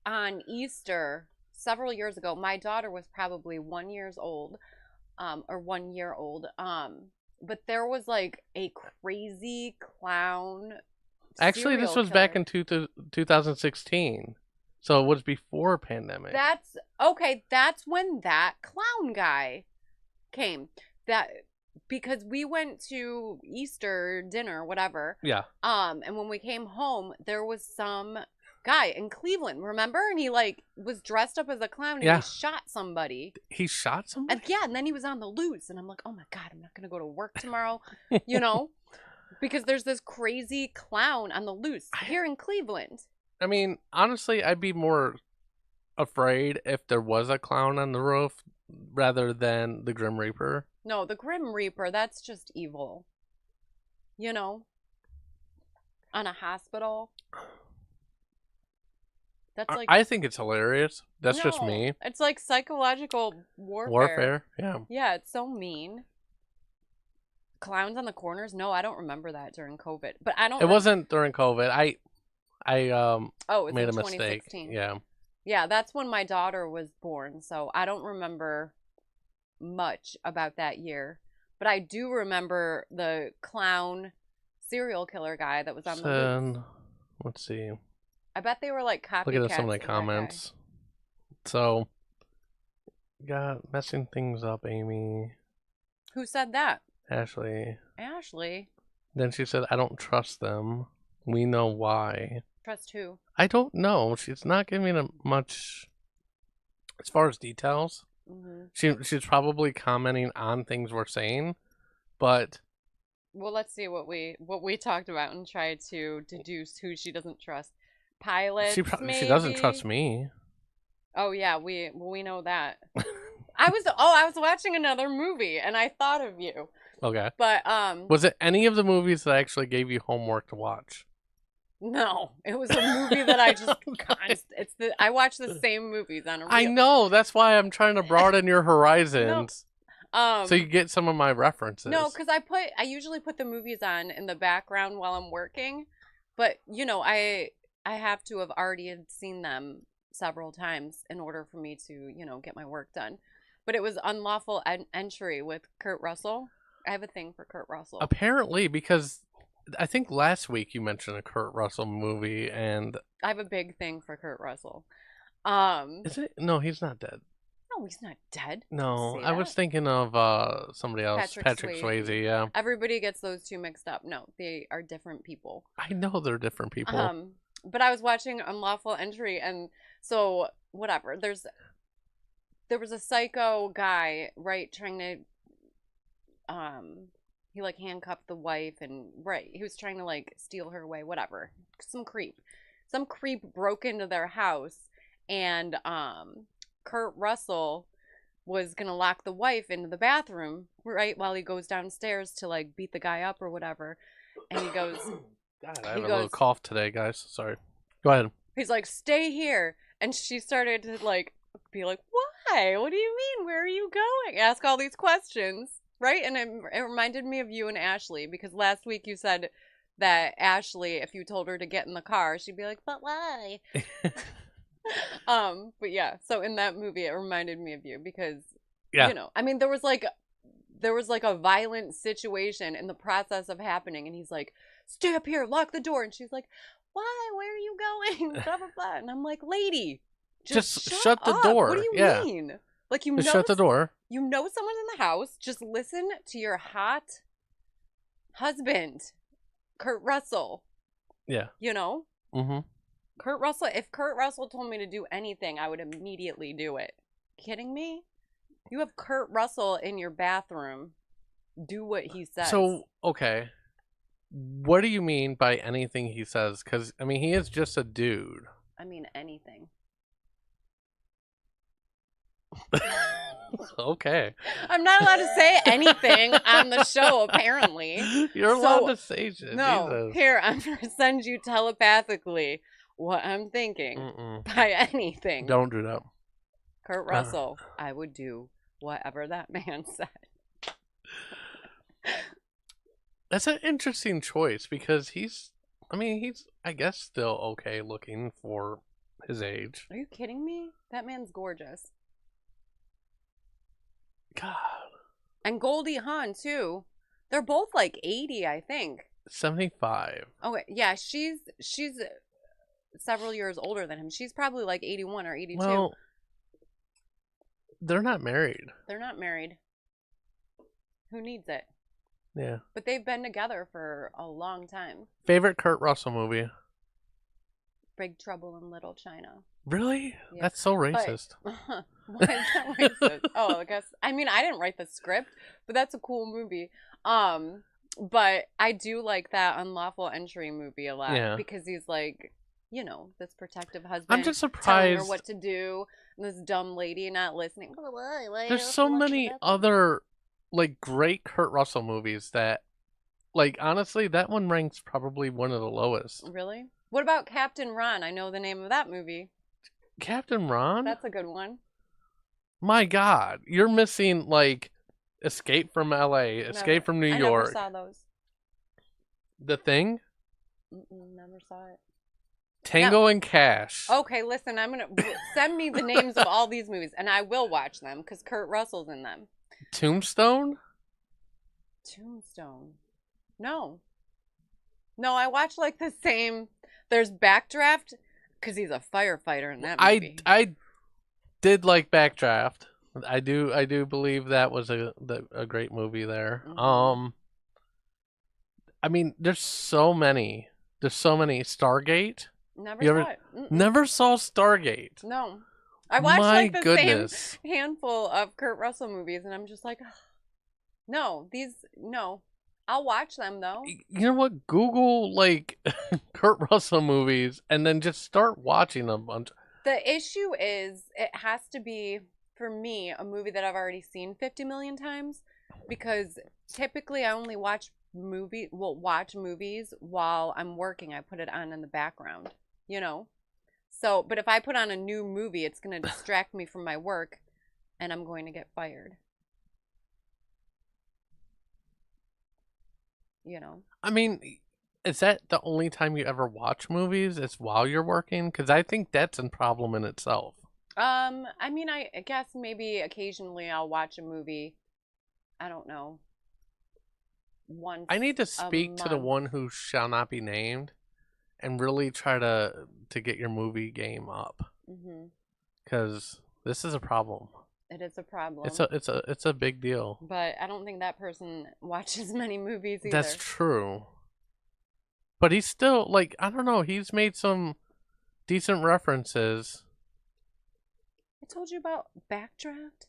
S2: on Easter several years ago, my daughter was probably 1 year old, or 1 year old. But there was like a crazy clown.
S1: Actually, this
S2: serial
S1: was back
S2: killer.
S1: in 2016, so it was before pandemic.
S2: That's okay. That's when that clown guy came. That because we went to Easter dinner, whatever.
S1: Yeah.
S2: And when we came home, there was some guy in Cleveland, remember? And he like was dressed up as a clown and
S1: Yeah.
S2: he shot somebody.
S1: He shot somebody?
S2: And yeah, and then he was on the loose. And I'm like, oh my God, I'm not gonna go to work tomorrow, you know? Because there's this crazy clown on the loose here in Cleveland.
S1: I mean, honestly, I'd be more afraid if there was a clown on the roof rather than the Grim Reaper.
S2: No, the Grim Reaper, that's just evil. You know? On a hospital. That's like
S1: I think it's hilarious. That's just
S2: no,
S1: me.
S2: it's like psychological warfare.
S1: Warfare, yeah.
S2: Yeah, it's so mean. Clowns on the corners? No, I don't remember that during COVID. But I don't
S1: It wasn't during COVID. I
S2: Oh, it's
S1: made
S2: in
S1: a mistake.
S2: 2016.
S1: Yeah.
S2: Yeah, that's when my daughter was born, so I don't remember much about that year. But I do remember the clown serial killer guy that was on the loose.
S1: Then let's see.
S2: I bet they were like copycats.
S1: Look at some of the
S2: of that guy.
S1: comments. So, got messing things up, Amy.
S2: Who said that?
S1: Ashley.
S2: Ashley.
S1: Then she said, I don't trust them. We know why.
S2: Trust who?
S1: I don't know. She's not giving a much as far as details.
S2: Mm-hmm.
S1: She's probably commenting on things we're saying, but
S2: Well, let's see what we talked about and try to deduce who she doesn't trust. Pilots,
S1: she
S2: maybe?
S1: doesn't trust me.
S2: Oh yeah, we know that. I was watching another movie and I thought of you.
S1: Okay.
S2: But
S1: Was it any of the movies that actually gave you homework to watch?
S2: no, it was a movie that I just I watch the same movies on a reel.
S1: I know. That's why I'm trying to broaden your horizons. So you get some of my references.
S2: No, because I usually put the movies on in the background while I'm working, but you know I have to have already seen them several times in order for me to, get my work done. But it was Unlawful Entry with Kurt Russell. I have a thing for Kurt Russell.
S1: Apparently, because I think last week you mentioned a Kurt Russell movie, and
S2: I have a big thing for Kurt Russell.
S1: is it? No, he's not dead.
S2: No, he's not dead.
S1: No,
S2: Say
S1: I
S2: that.
S1: was thinking of somebody else, Patrick Swayze. Yeah,
S2: Everybody gets those two mixed up. No, they are different people.
S1: I know they're different people.
S2: But I was watching Unlawful Entry, and so whatever. There was a psycho guy, right, trying to he like handcuffed the wife, and right, he was trying to like steal her away, whatever. Some creep broke into their house, and Kurt Russell was gonna lock the wife into the bathroom, right, while he goes downstairs to like beat the guy up or whatever. And he goes,
S1: God, I have a little cough today, guys. Sorry. Go ahead.
S2: He's like, stay here. And she started to like be like, why? What do you mean? Where are you going? Ask all these questions, right? And it reminded me of you and Ashley, because last week you said that Ashley, if you told her to get in the car, she'd be like, but why? But yeah, so in that movie it reminded me of you, because I mean, there was like a violent situation in the process of happening, and he's like, stay up here, lock the door. And she's like, why? Where are you going? Blah, blah, blah. And I'm like, lady, just
S1: shut the door.
S2: What do you mean? Like,
S1: just shut the door.
S2: You know someone's in the house. Just listen to your hot husband, Kurt Russell.
S1: Yeah.
S2: Mm-hmm. Kurt Russell, if Kurt Russell told me to do anything, I would immediately do it. Kidding me? You have Kurt Russell in your bathroom. Do what he says.
S1: So, okay. What do you mean by anything he says? Because, I mean, he is just a dude.
S2: I mean, anything.
S1: Okay.
S2: I'm not allowed to say anything on the show, apparently.
S1: You're allowed to say shit.
S2: No.
S1: Jesus.
S2: Here, I'm going to send you telepathically what I'm thinking by anything.
S1: Don't do that.
S2: Kurt Russell, I would do whatever that man said.
S1: That's an interesting choice, because he's, I guess, still okay looking for his age.
S2: Are you kidding me? That man's gorgeous.
S1: God.
S2: And Goldie Hawn, too. They're both like 80, I think.
S1: 75.
S2: Oh, yeah, she's several years older than him. She's probably like 81 or 82.
S1: Well, they're not married.
S2: They're not married. Who needs it?
S1: Yeah.
S2: But they've been together for a long time.
S1: Favorite Kurt Russell movie?
S2: Big Trouble in Little China.
S1: Really?
S2: Yeah.
S1: That's so racist.
S2: Why is that racist? Oh, I guess. I mean, I didn't write the script, but that's a cool movie. But I do like that Unlawful Entry movie a lot, because he's like, this protective husband.
S1: I'm just surprised.
S2: Telling her what to do, and this dumb lady not listening.
S1: There's so many other, like, great Kurt Russell movies that, like, honestly, that one ranks probably one of the lowest.
S2: Really? What about Captain Ron? I know the name of that movie.
S1: Captain Ron?
S2: That's a good one.
S1: My God, you're missing, like, Escape from L.A., Escape from New York.
S2: I never saw those.
S1: The Thing?
S2: Never saw it.
S1: Tango and Cash.
S2: Okay, listen, I'm going to send me the names of all these movies, and I will watch them, because Kurt Russell's in them.
S1: Tombstone?
S2: No, I watch like the same. There's Backdraft, because he's a firefighter in that movie.
S1: I did like Backdraft. I do believe that was a great movie there. Mm-hmm. I mean, there's so many. Stargate.
S2: Never saw it.
S1: Never saw Stargate.
S2: No, I watched same handful of Kurt Russell movies, and I'm just like, no. I'll watch them though.
S1: You know what? Google like Kurt Russell movies, and then just start watching them.
S2: The issue is, it has to be, for me, a movie that I've already seen 50 million times, because typically I only watch movies while I'm working. I put it on in the background, So, but if I put on a new movie, it's going to distract me from my work, and I'm going to get fired.
S1: I mean, Is that the only time you ever watch movies? Is while you're working? Because I think that's a problem in itself.
S2: I mean, I guess maybe occasionally I'll watch a movie. I don't know, once
S1: I need to
S2: a
S1: speak to the
S2: month.
S1: one who shall not be named and really try to get your movie game up
S2: Hmm.
S1: because this is a problem.
S2: It is a problem,
S1: It's a big deal.
S2: but I don't think that person watches many movies
S1: That's
S2: either.
S1: true. But he's still like I don't know. He's made some decent references.
S2: I told you about Backdraft,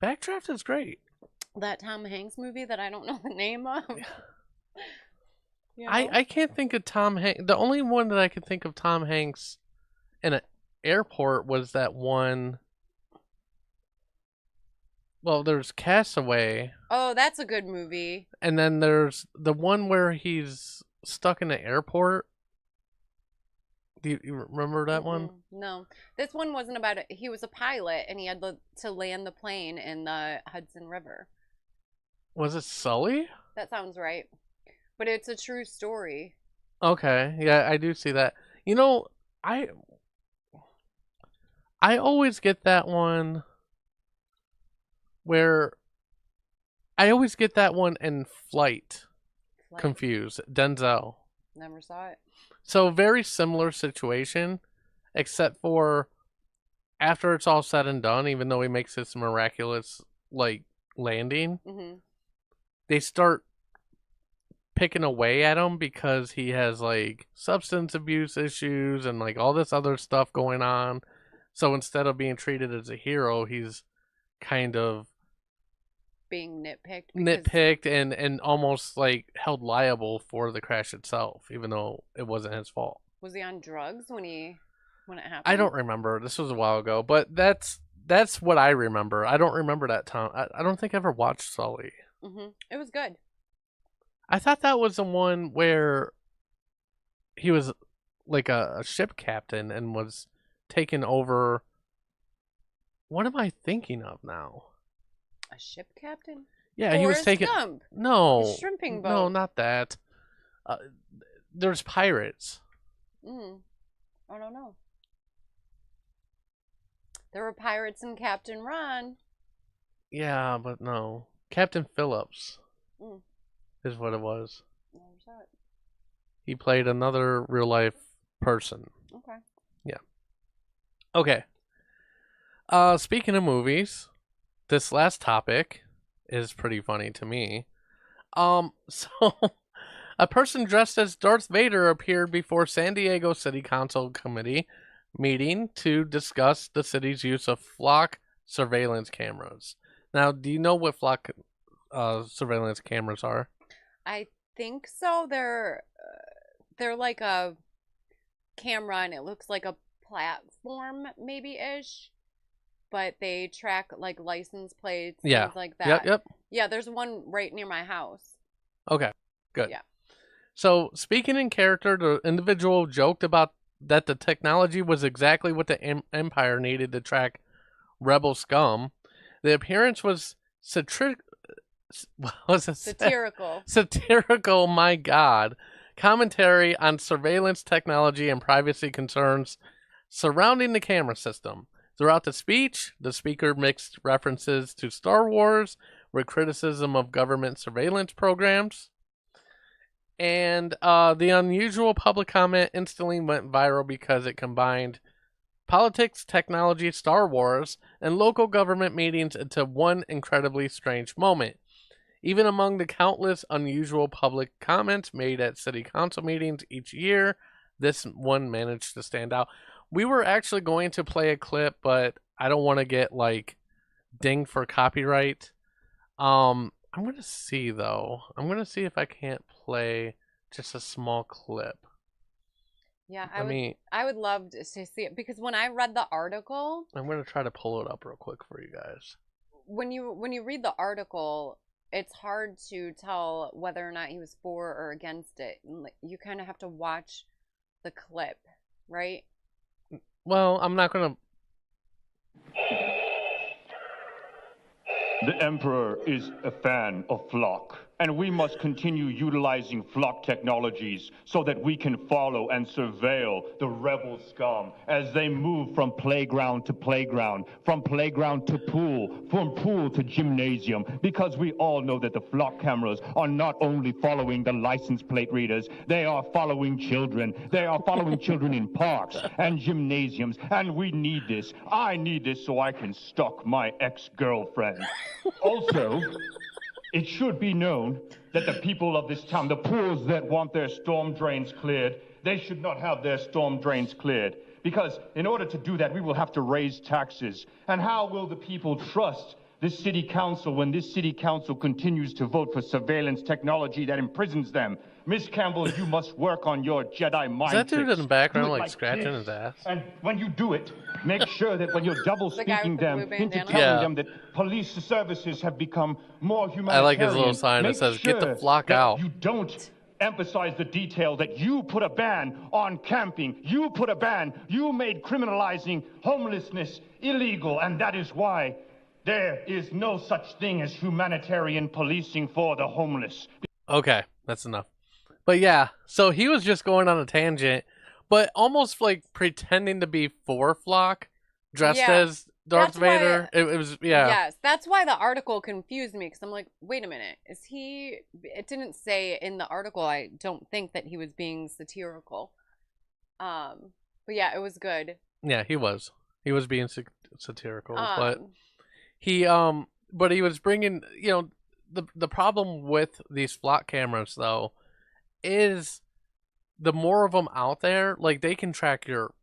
S1: Backdraft is great.
S2: that Tom Hanks movie that I don't know the name of. You
S1: I
S2: know?
S1: I can't think of Tom Hanks. The only one that I could think of Tom Hanks in an airport was that one. Well, there's Castaway,
S2: Oh, that's a good movie.
S1: and then there's the one where he's stuck in the airport. Do you remember that one?
S2: No, this one wasn't about it. He was a pilot and he had to land the plane in the Hudson River.
S1: Was it Sully?
S2: That sounds right. But it's a true story.
S1: Okay, yeah, I do see that. You know, I I always get that one where I always get that one in Flight
S2: Flight.
S1: confused. Denzel.
S2: Never saw it.
S1: So very similar situation, except for after it's all said and done, even though he makes this miraculous like landing,
S2: Hmm.
S1: they start picking away at him because he has like substance abuse issues and like all this other stuff going on. So instead of being treated as a hero, he's kind of
S2: Being nitpicked because
S1: nitpicked and almost like held liable for the crash itself, even though it wasn't his fault.
S2: was he on drugs when it
S1: I
S2: happened?
S1: don't remember. This was a while ago, but that's what I remember. I don't remember that time. I don't think I ever watched Sully.
S2: It was good.
S1: I thought that was the one where he was like a ship captain and was taken over. What am I thinking of now?
S2: A ship captain?
S1: Yeah, he was
S2: Forrest
S1: taken.
S2: Gump. His
S1: No,
S2: shrimping
S1: no,
S2: boat.
S1: not that. Uh, there's pirates.
S2: Mm, I don't know. There were pirates in Captain Ron.
S1: Yeah, but no. Captain Phillips
S2: Mm,
S1: is what it was.
S2: never saw it.
S1: He played another real life person.
S2: Okay.
S1: Yeah. Okay. Speaking of movies, this last topic is pretty funny to me. So a person dressed as Darth Vader appeared before San Diego City Council committee meeting to discuss the city's use of flock surveillance cameras. Now, do you know what flock surveillance cameras are?
S2: I think so. They're like a camera and it looks like a platform maybe ish, but they track like license plates,
S1: Yeah.
S2: things like
S1: Yep,
S2: that.
S1: yep.
S2: Yeah, there's one right near my house.
S1: Okay. Good.
S2: Yeah.
S1: So, speaking in character, the individual joked about that the technology was exactly what the Empire needed to track rebel scum. The appearance was was a
S2: Satirical.
S1: satirical, my God, commentary on surveillance technology and privacy concerns surrounding the camera system. Throughout the speech, the speaker mixed references to Star Wars with criticism of government surveillance programs. And the unusual public comment instantly went viral because it combined politics, technology, Star Wars, and local government meetings into one incredibly strange moment. Even among the countless unusual public comments made at city council meetings each year, this one managed to stand out. We were actually going to play a clip, but I don't want to get like dinged for copyright. I'm gonna see though. I'm gonna see if I can't play just a small clip.
S2: Yeah,
S1: I mean,
S2: I would love to see it because when I read the article,
S1: I'm gonna try to pull it up real quick for you guys.
S2: when you read the article, it's hard to tell whether or not he was for or against it. You kind of have to watch the clip, right?
S1: Well, I'm not gonna.
S3: The Emperor is a fan of flock. And we must continue utilizing flock technologies so that we can follow and surveil the rebel scum as they move from playground to playground, from playground to pool, from pool to gymnasium, because we all know that the flock cameras are not only following the license plate readers, they are following children. They are following children in parks and gymnasiums, and we need this. I need this so I can stalk my ex-girlfriend. Also, it should be known that the people of this town, the pools that want their storm drains cleared, they should not have their storm drains cleared. Because in order to do that, we will have to raise taxes. And how will the people trust this city council when this city council continues to vote for surveillance technology that imprisons them? Miss Campbell, you must work on your Jedi mind
S1: Is that dude
S3: tricks.
S1: in the background
S3: Do it
S1: like scratching
S3: this.
S1: his ass?
S3: And when you do it, make sure that when you're double
S2: The guy
S3: speaking
S2: with the
S3: them
S2: blue
S3: into
S2: bandana?
S3: telling
S1: Yeah.
S3: them that police services have become more
S1: I
S3: humanitarian.
S1: like his little sign that
S3: Make
S1: says, "Get the
S3: sure
S1: flock
S3: that
S1: out."
S3: you don't emphasize the detail that you put a ban on camping. You put a ban. You made criminalizing homelessness illegal, and that is why there is no such thing as humanitarian policing for the homeless.
S1: Okay, that's enough. But yeah, so he was just going on a tangent, but almost like pretending to be for Flock, dressed
S2: Yeah,
S1: as Darth
S2: that's why-
S1: Vader. It was, yeah.
S2: Yes, that's why the article confused me because I'm like, wait a minute, is he? It didn't say in the article. I don't think that he was being satirical. But yeah, it was good.
S1: Yeah, he was. He was being satirical, but
S2: Um,
S1: but he was bringing, the problem with these Flock cameras though is the more of them out there, like they can track your,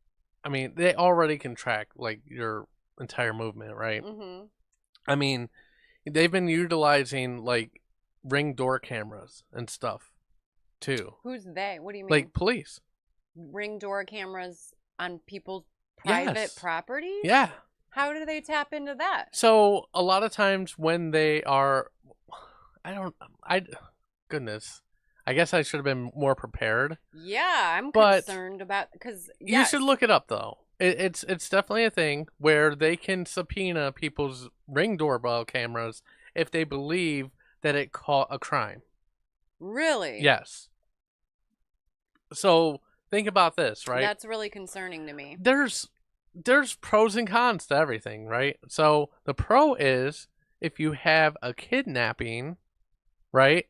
S1: I mean, they already can track like your entire movement, right?
S2: mhm.
S1: I mean, they've been utilizing like ring door cameras and stuff too,
S2: Who's they? What do you mean?
S1: like police.
S2: Ring door cameras on people's private
S1: Yes.
S2: property?
S1: Yeah.
S2: How do they tap into that?
S1: So a lot of times when they are, goodness, I guess I should have been more prepared.
S2: Yeah, I'm
S1: But
S2: concerned about because
S1: You should look it up though. It's definitely a thing where they can subpoena people's ring doorbell cameras if they believe that it caught a crime.
S2: Really?
S1: Yes. So think about this, right?
S2: That's really concerning to me.
S1: There's pros and cons to everything, right? So the pro is if you have a kidnapping, right?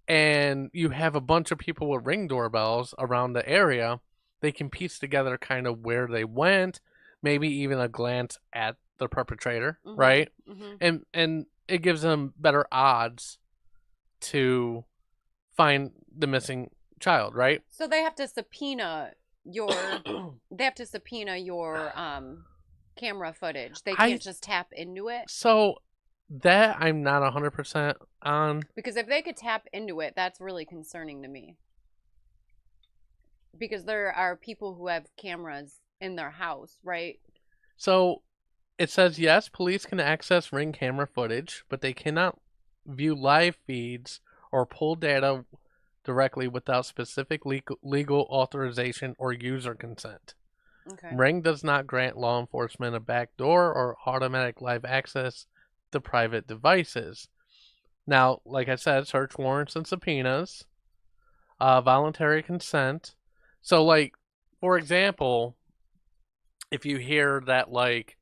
S1: And you have a bunch of people with ring doorbells around the area, they can piece together kind of where they went, maybe even a glance at the perpetrator,
S2: Mhm,
S1: right?
S2: mhm.
S1: And it gives them better odds to find the missing child, right?
S2: So they have to subpoena your camera footage. They
S1: I-
S2: can't just tap into it
S1: So that I'm not 100% on.
S2: because if they could tap into it, that's really concerning to me. Because there are people who have cameras in their house, right?
S1: So it says yes, police can access ring camera footage, but they cannot view live feeds or pull data directly without specific legal authorization or user consent.
S2: Okay.
S1: Ring does not grant law enforcement a backdoor or automatic live access to private devices. Now, like I said, search warrants and subpoenas, voluntary consent. So, like, for example, if you hear that, like,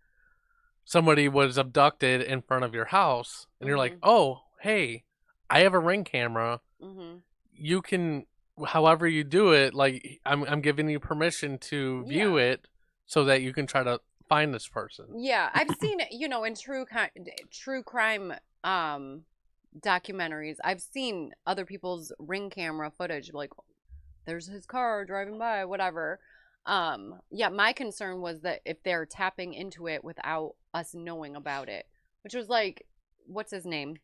S1: somebody was abducted in front of your house, and you're like,
S2: Mhm.
S1: oh, hey, I have a ring camera.
S2: Mhm.
S1: You can, however you do it, like, I'm giving you permission to view it so that you can try to find this person.
S2: Yeah, I've seen it, in true crime documentaries. I've seen other people's ring camera footage, like there's his car driving by, whatever. Yeah, my concern was that if they're tapping into it without us knowing about it, which was like, what's his name?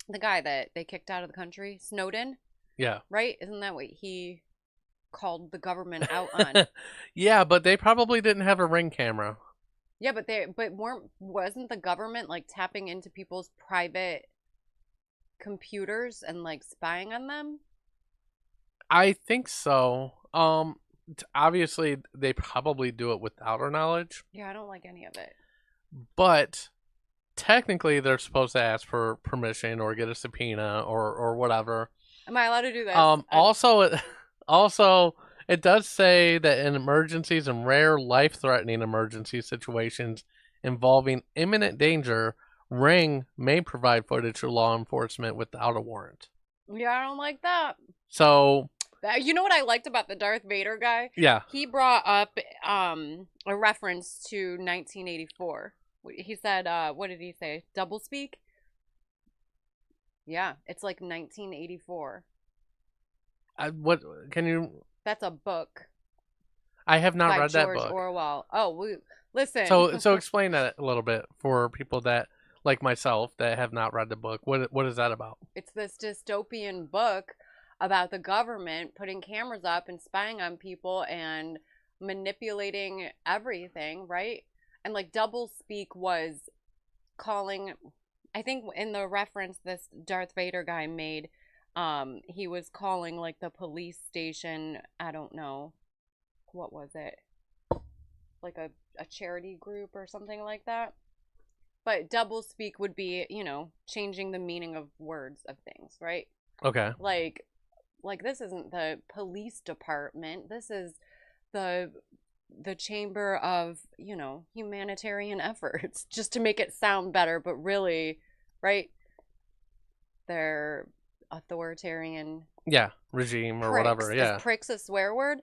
S2: The guy that they kicked out of the country, Snowden,
S1: Yeah.
S2: right? Isn't that what he called the government out on?
S1: Yeah, but they probably didn't have a ring camera.
S2: Yeah, but wasn't the government like tapping into people's private computers and like spying on them?
S1: I think so. Obviously they probably do it without our knowledge,
S2: Yeah, I don't like any of it.
S1: but technically they're supposed to ask for permission or get a subpoena or whatever.
S2: Am I allowed to do this?
S1: Also, it does say that in emergencies and rare life-threatening emergency situations involving imminent danger, Ring may provide footage to law enforcement without a warrant.
S2: Yeah, I don't like that.
S1: So,
S2: You know what I liked about the Darth Vader guy?
S1: yeah.
S2: He brought up a reference to 1984. He said, what did he say? Doublespeak? Yeah, it's like 1984.
S1: What can you?
S2: That's a book
S1: I have not
S2: by
S1: read that
S2: George
S1: book.
S2: Orwell. Oh, listen.
S1: So explain that a little bit for people that like myself that have not read the book. What is that about?
S2: It's this dystopian book about the government putting cameras up and spying on people and manipulating everything, right? And like doublespeak was calling, I think in the reference this Darth Vader guy made, he was calling like the police station, I don't know, what was it? Like a charity group or something like that. But doublespeak would be, changing the meaning of words of things, right?
S1: Okay.
S2: Like this isn't the police department. This is the chamber of, humanitarian efforts, just to make it sound better, but really, right? They're authoritarian.
S1: Yeah, regime or
S2: pricks.
S1: whatever. Yeah.
S2: Is pricks a swear word?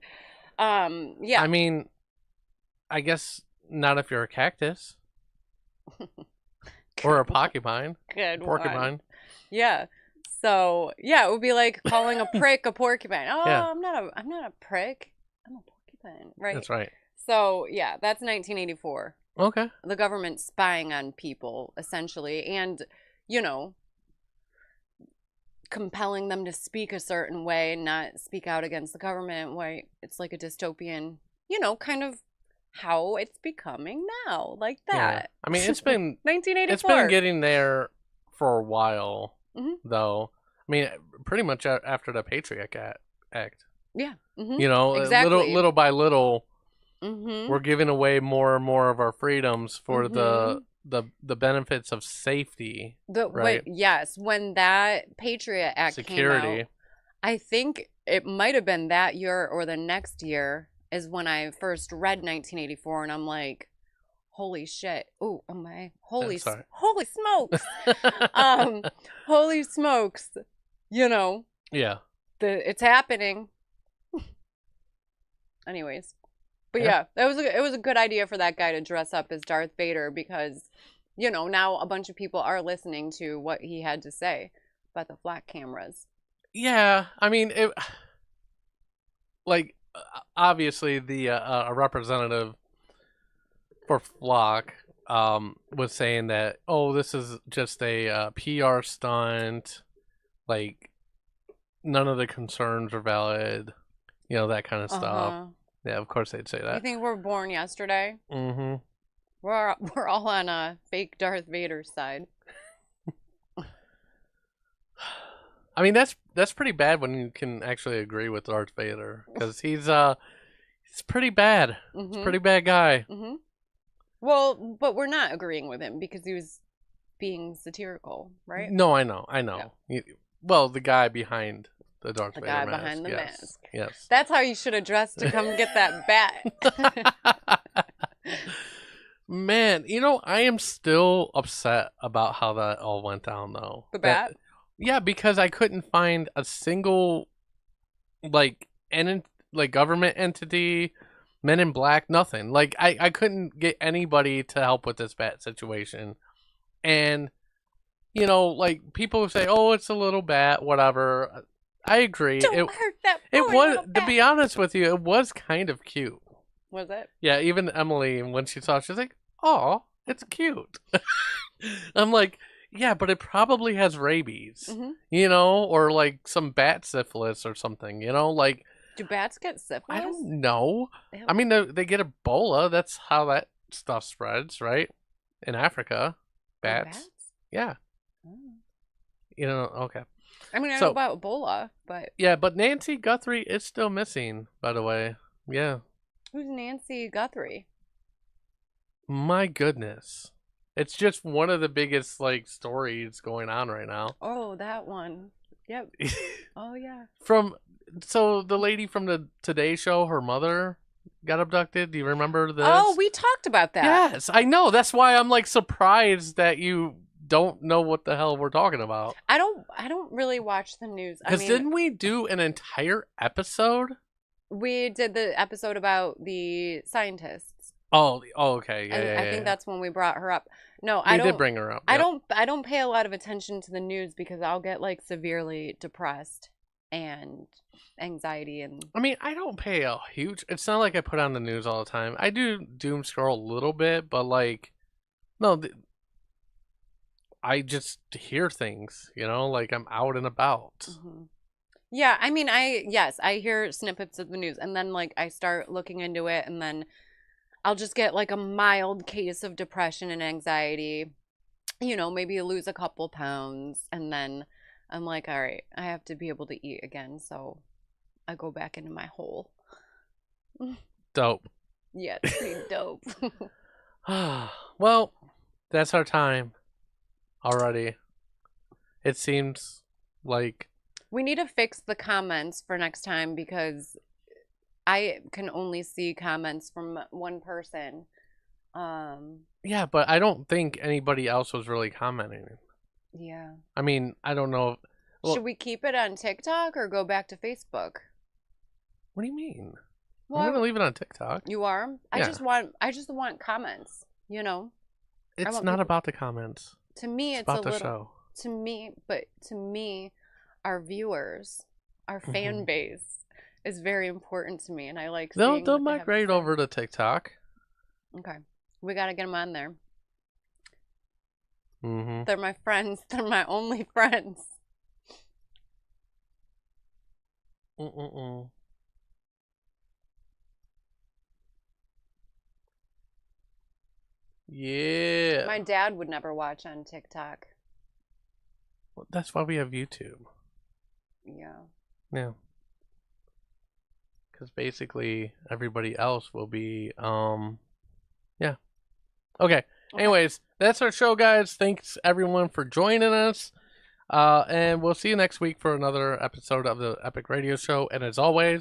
S2: Yeah.
S1: I mean, I guess not if you're a cactus or a porcupine.
S2: Good
S1: Porcupine.
S2: one. Yeah. So yeah, it would be like calling a prick a porcupine. Oh,
S1: Yeah.
S2: I'm not a prick. I'm a porcupine. Right.
S1: That's right.
S2: So yeah, that's 1984.
S1: Okay.
S2: The government spying on people essentially, and compelling them to speak a certain way, not speak out against the government. Why it's like a dystopian, kind of how it's becoming now, like that.
S1: Yeah. I mean, it's been
S2: 1984.
S1: It's been getting there for a while,
S2: Mhm.
S1: though. I mean, pretty much after the Patriot Act.
S2: Yeah. Mm-hmm.
S1: Exactly. Little by little,
S2: Mm-hmm.
S1: we're giving away more and more of our freedoms for
S2: Mhm.
S1: the benefits of safety, right?
S2: When that Patriot Act
S1: Security.
S2: came out, I think it might have been that year or the next year is when I first read 1984, and I'm like, holy shit! Oh, holy
S1: sorry.
S2: holy smokes! Holy smokes!
S1: Yeah.
S2: It's happening. Anyways, but
S1: Yeah.
S2: it was a good idea for that guy to dress up as Darth Vader because, now a bunch of people are listening to what he had to say about the flat cameras.
S1: Yeah. I mean, obviously the a representative for Flock was saying that, oh, this is just a PR stunt, like none of the concerns are valid, that kind of stuff. Yeah, of course they'd say
S2: You
S1: that.
S2: think we're born yesterday?
S1: Mm-hmm.
S2: We're all on a fake Darth Vader side.
S1: I mean, that's pretty bad when you can actually agree with Darth Vader, because he's pretty bad. He's a pretty bad guy.
S2: Mm-hmm. Well, but we're not agreeing with him because he was being satirical, right?
S1: No, I know. Well, the guy behind the Darth Vader
S2: guy
S1: mask.
S2: behind the
S1: Yes.
S2: mask.
S1: Yes.
S2: That's how you should have dressed to come get that bat.
S1: Man, I am still upset about how that all went down, though.
S2: The bat?
S1: Yeah, because I couldn't find a single, government entity, Men in Black, nothing. Like, I couldn't get anybody to help with this bat situation. And, people say, oh, it's a little bat, whatever. I agree.
S2: Don't hurt that
S1: It
S2: poor
S1: was,
S2: little
S1: to
S2: bat.
S1: be honest with you, it was kind of cute.
S2: Was it?
S1: Yeah, even Emily, when she saw it, she's like, oh, it's cute. I'm like, yeah, but it probably has rabies,
S2: Mm-hmm.
S1: Or like some bat syphilis or something,
S2: Do bats get syphilis?
S1: I don't know.
S2: Ew.
S1: I mean, they get Ebola. That's how that stuff spreads, right? In Africa, bats. Yeah.
S2: Oh.
S1: Okay.
S2: I mean, I know about Ebola, but
S1: Yeah, but Nancy Guthrie is still missing, by the way. Yeah.
S2: who's Nancy Guthrie?
S1: My goodness. It's just one of the biggest like stories going on right now.
S2: Oh, that one. Yep. Oh yeah.
S1: So the lady from the Today Show, her mother got abducted. Do you remember this?
S2: Oh, we talked about that.
S1: Yes, I know. That's why I'm like surprised that you don't know what the hell we're talking about.
S2: I don't really watch the news. I
S1: Because
S2: mean,
S1: didn't we do an entire episode?
S2: we did the episode about the scientists.
S1: Oh, okay, yeah,
S2: I think that's when we brought her up. No,
S1: we did bring her up. Yep.
S2: I don't pay a lot of attention to the news because I'll get like severely depressed and anxiety and
S1: I mean, I don't pay a huge. It's not like I put on the news all the time. I do doom scroll a little bit, but like, no, I just hear things. Like I'm out and about.
S2: Mhm. Yeah, I mean, I hear snippets of the news and then like I start looking into it and then I'll just get like a mild case of depression and anxiety. Maybe lose a couple pounds and then I'm like, all right, I have to be able to eat again, so I go back into my hole.
S1: Dope.
S2: Yeah, it's pretty dope.
S1: Well, that's our time already. It seems like
S2: We need to fix the comments for next time because I can only see comments from one person.
S1: yeah, but I don't think anybody else was really commenting.
S2: Yeah.
S1: I mean, I don't know. Well,
S2: Should we keep it on TikTok or go back to Facebook?
S1: what do you mean?
S2: Well,
S1: I'm gonna leave it on TikTok.
S2: you are?
S1: Yeah.
S2: I just want comments,
S1: It's
S2: want
S1: not
S2: people-
S1: about the comments.
S2: To me
S1: It's
S2: it's a
S1: about the
S2: little
S1: show.
S2: to me our viewers, our fan
S1: Mhm.
S2: base is very important to me and I like
S1: They'll
S2: seeing what they have to
S1: migrate
S2: say.
S1: over to TikTok.
S2: Okay. We got to get them on there.
S1: Mm-hmm.
S2: They're my friends. They're my only friends.
S1: Mm-mm-mm. Yeah.
S2: My dad would never watch on TikTok.
S1: Well, that's why we have YouTube.
S2: Yeah.
S1: Yeah. Because basically everybody else will be, yeah. Okay. Anyways, that's our show, guys. Thanks everyone for joining us. And we'll see you next week for another episode of the Epic Radio Show. And as always,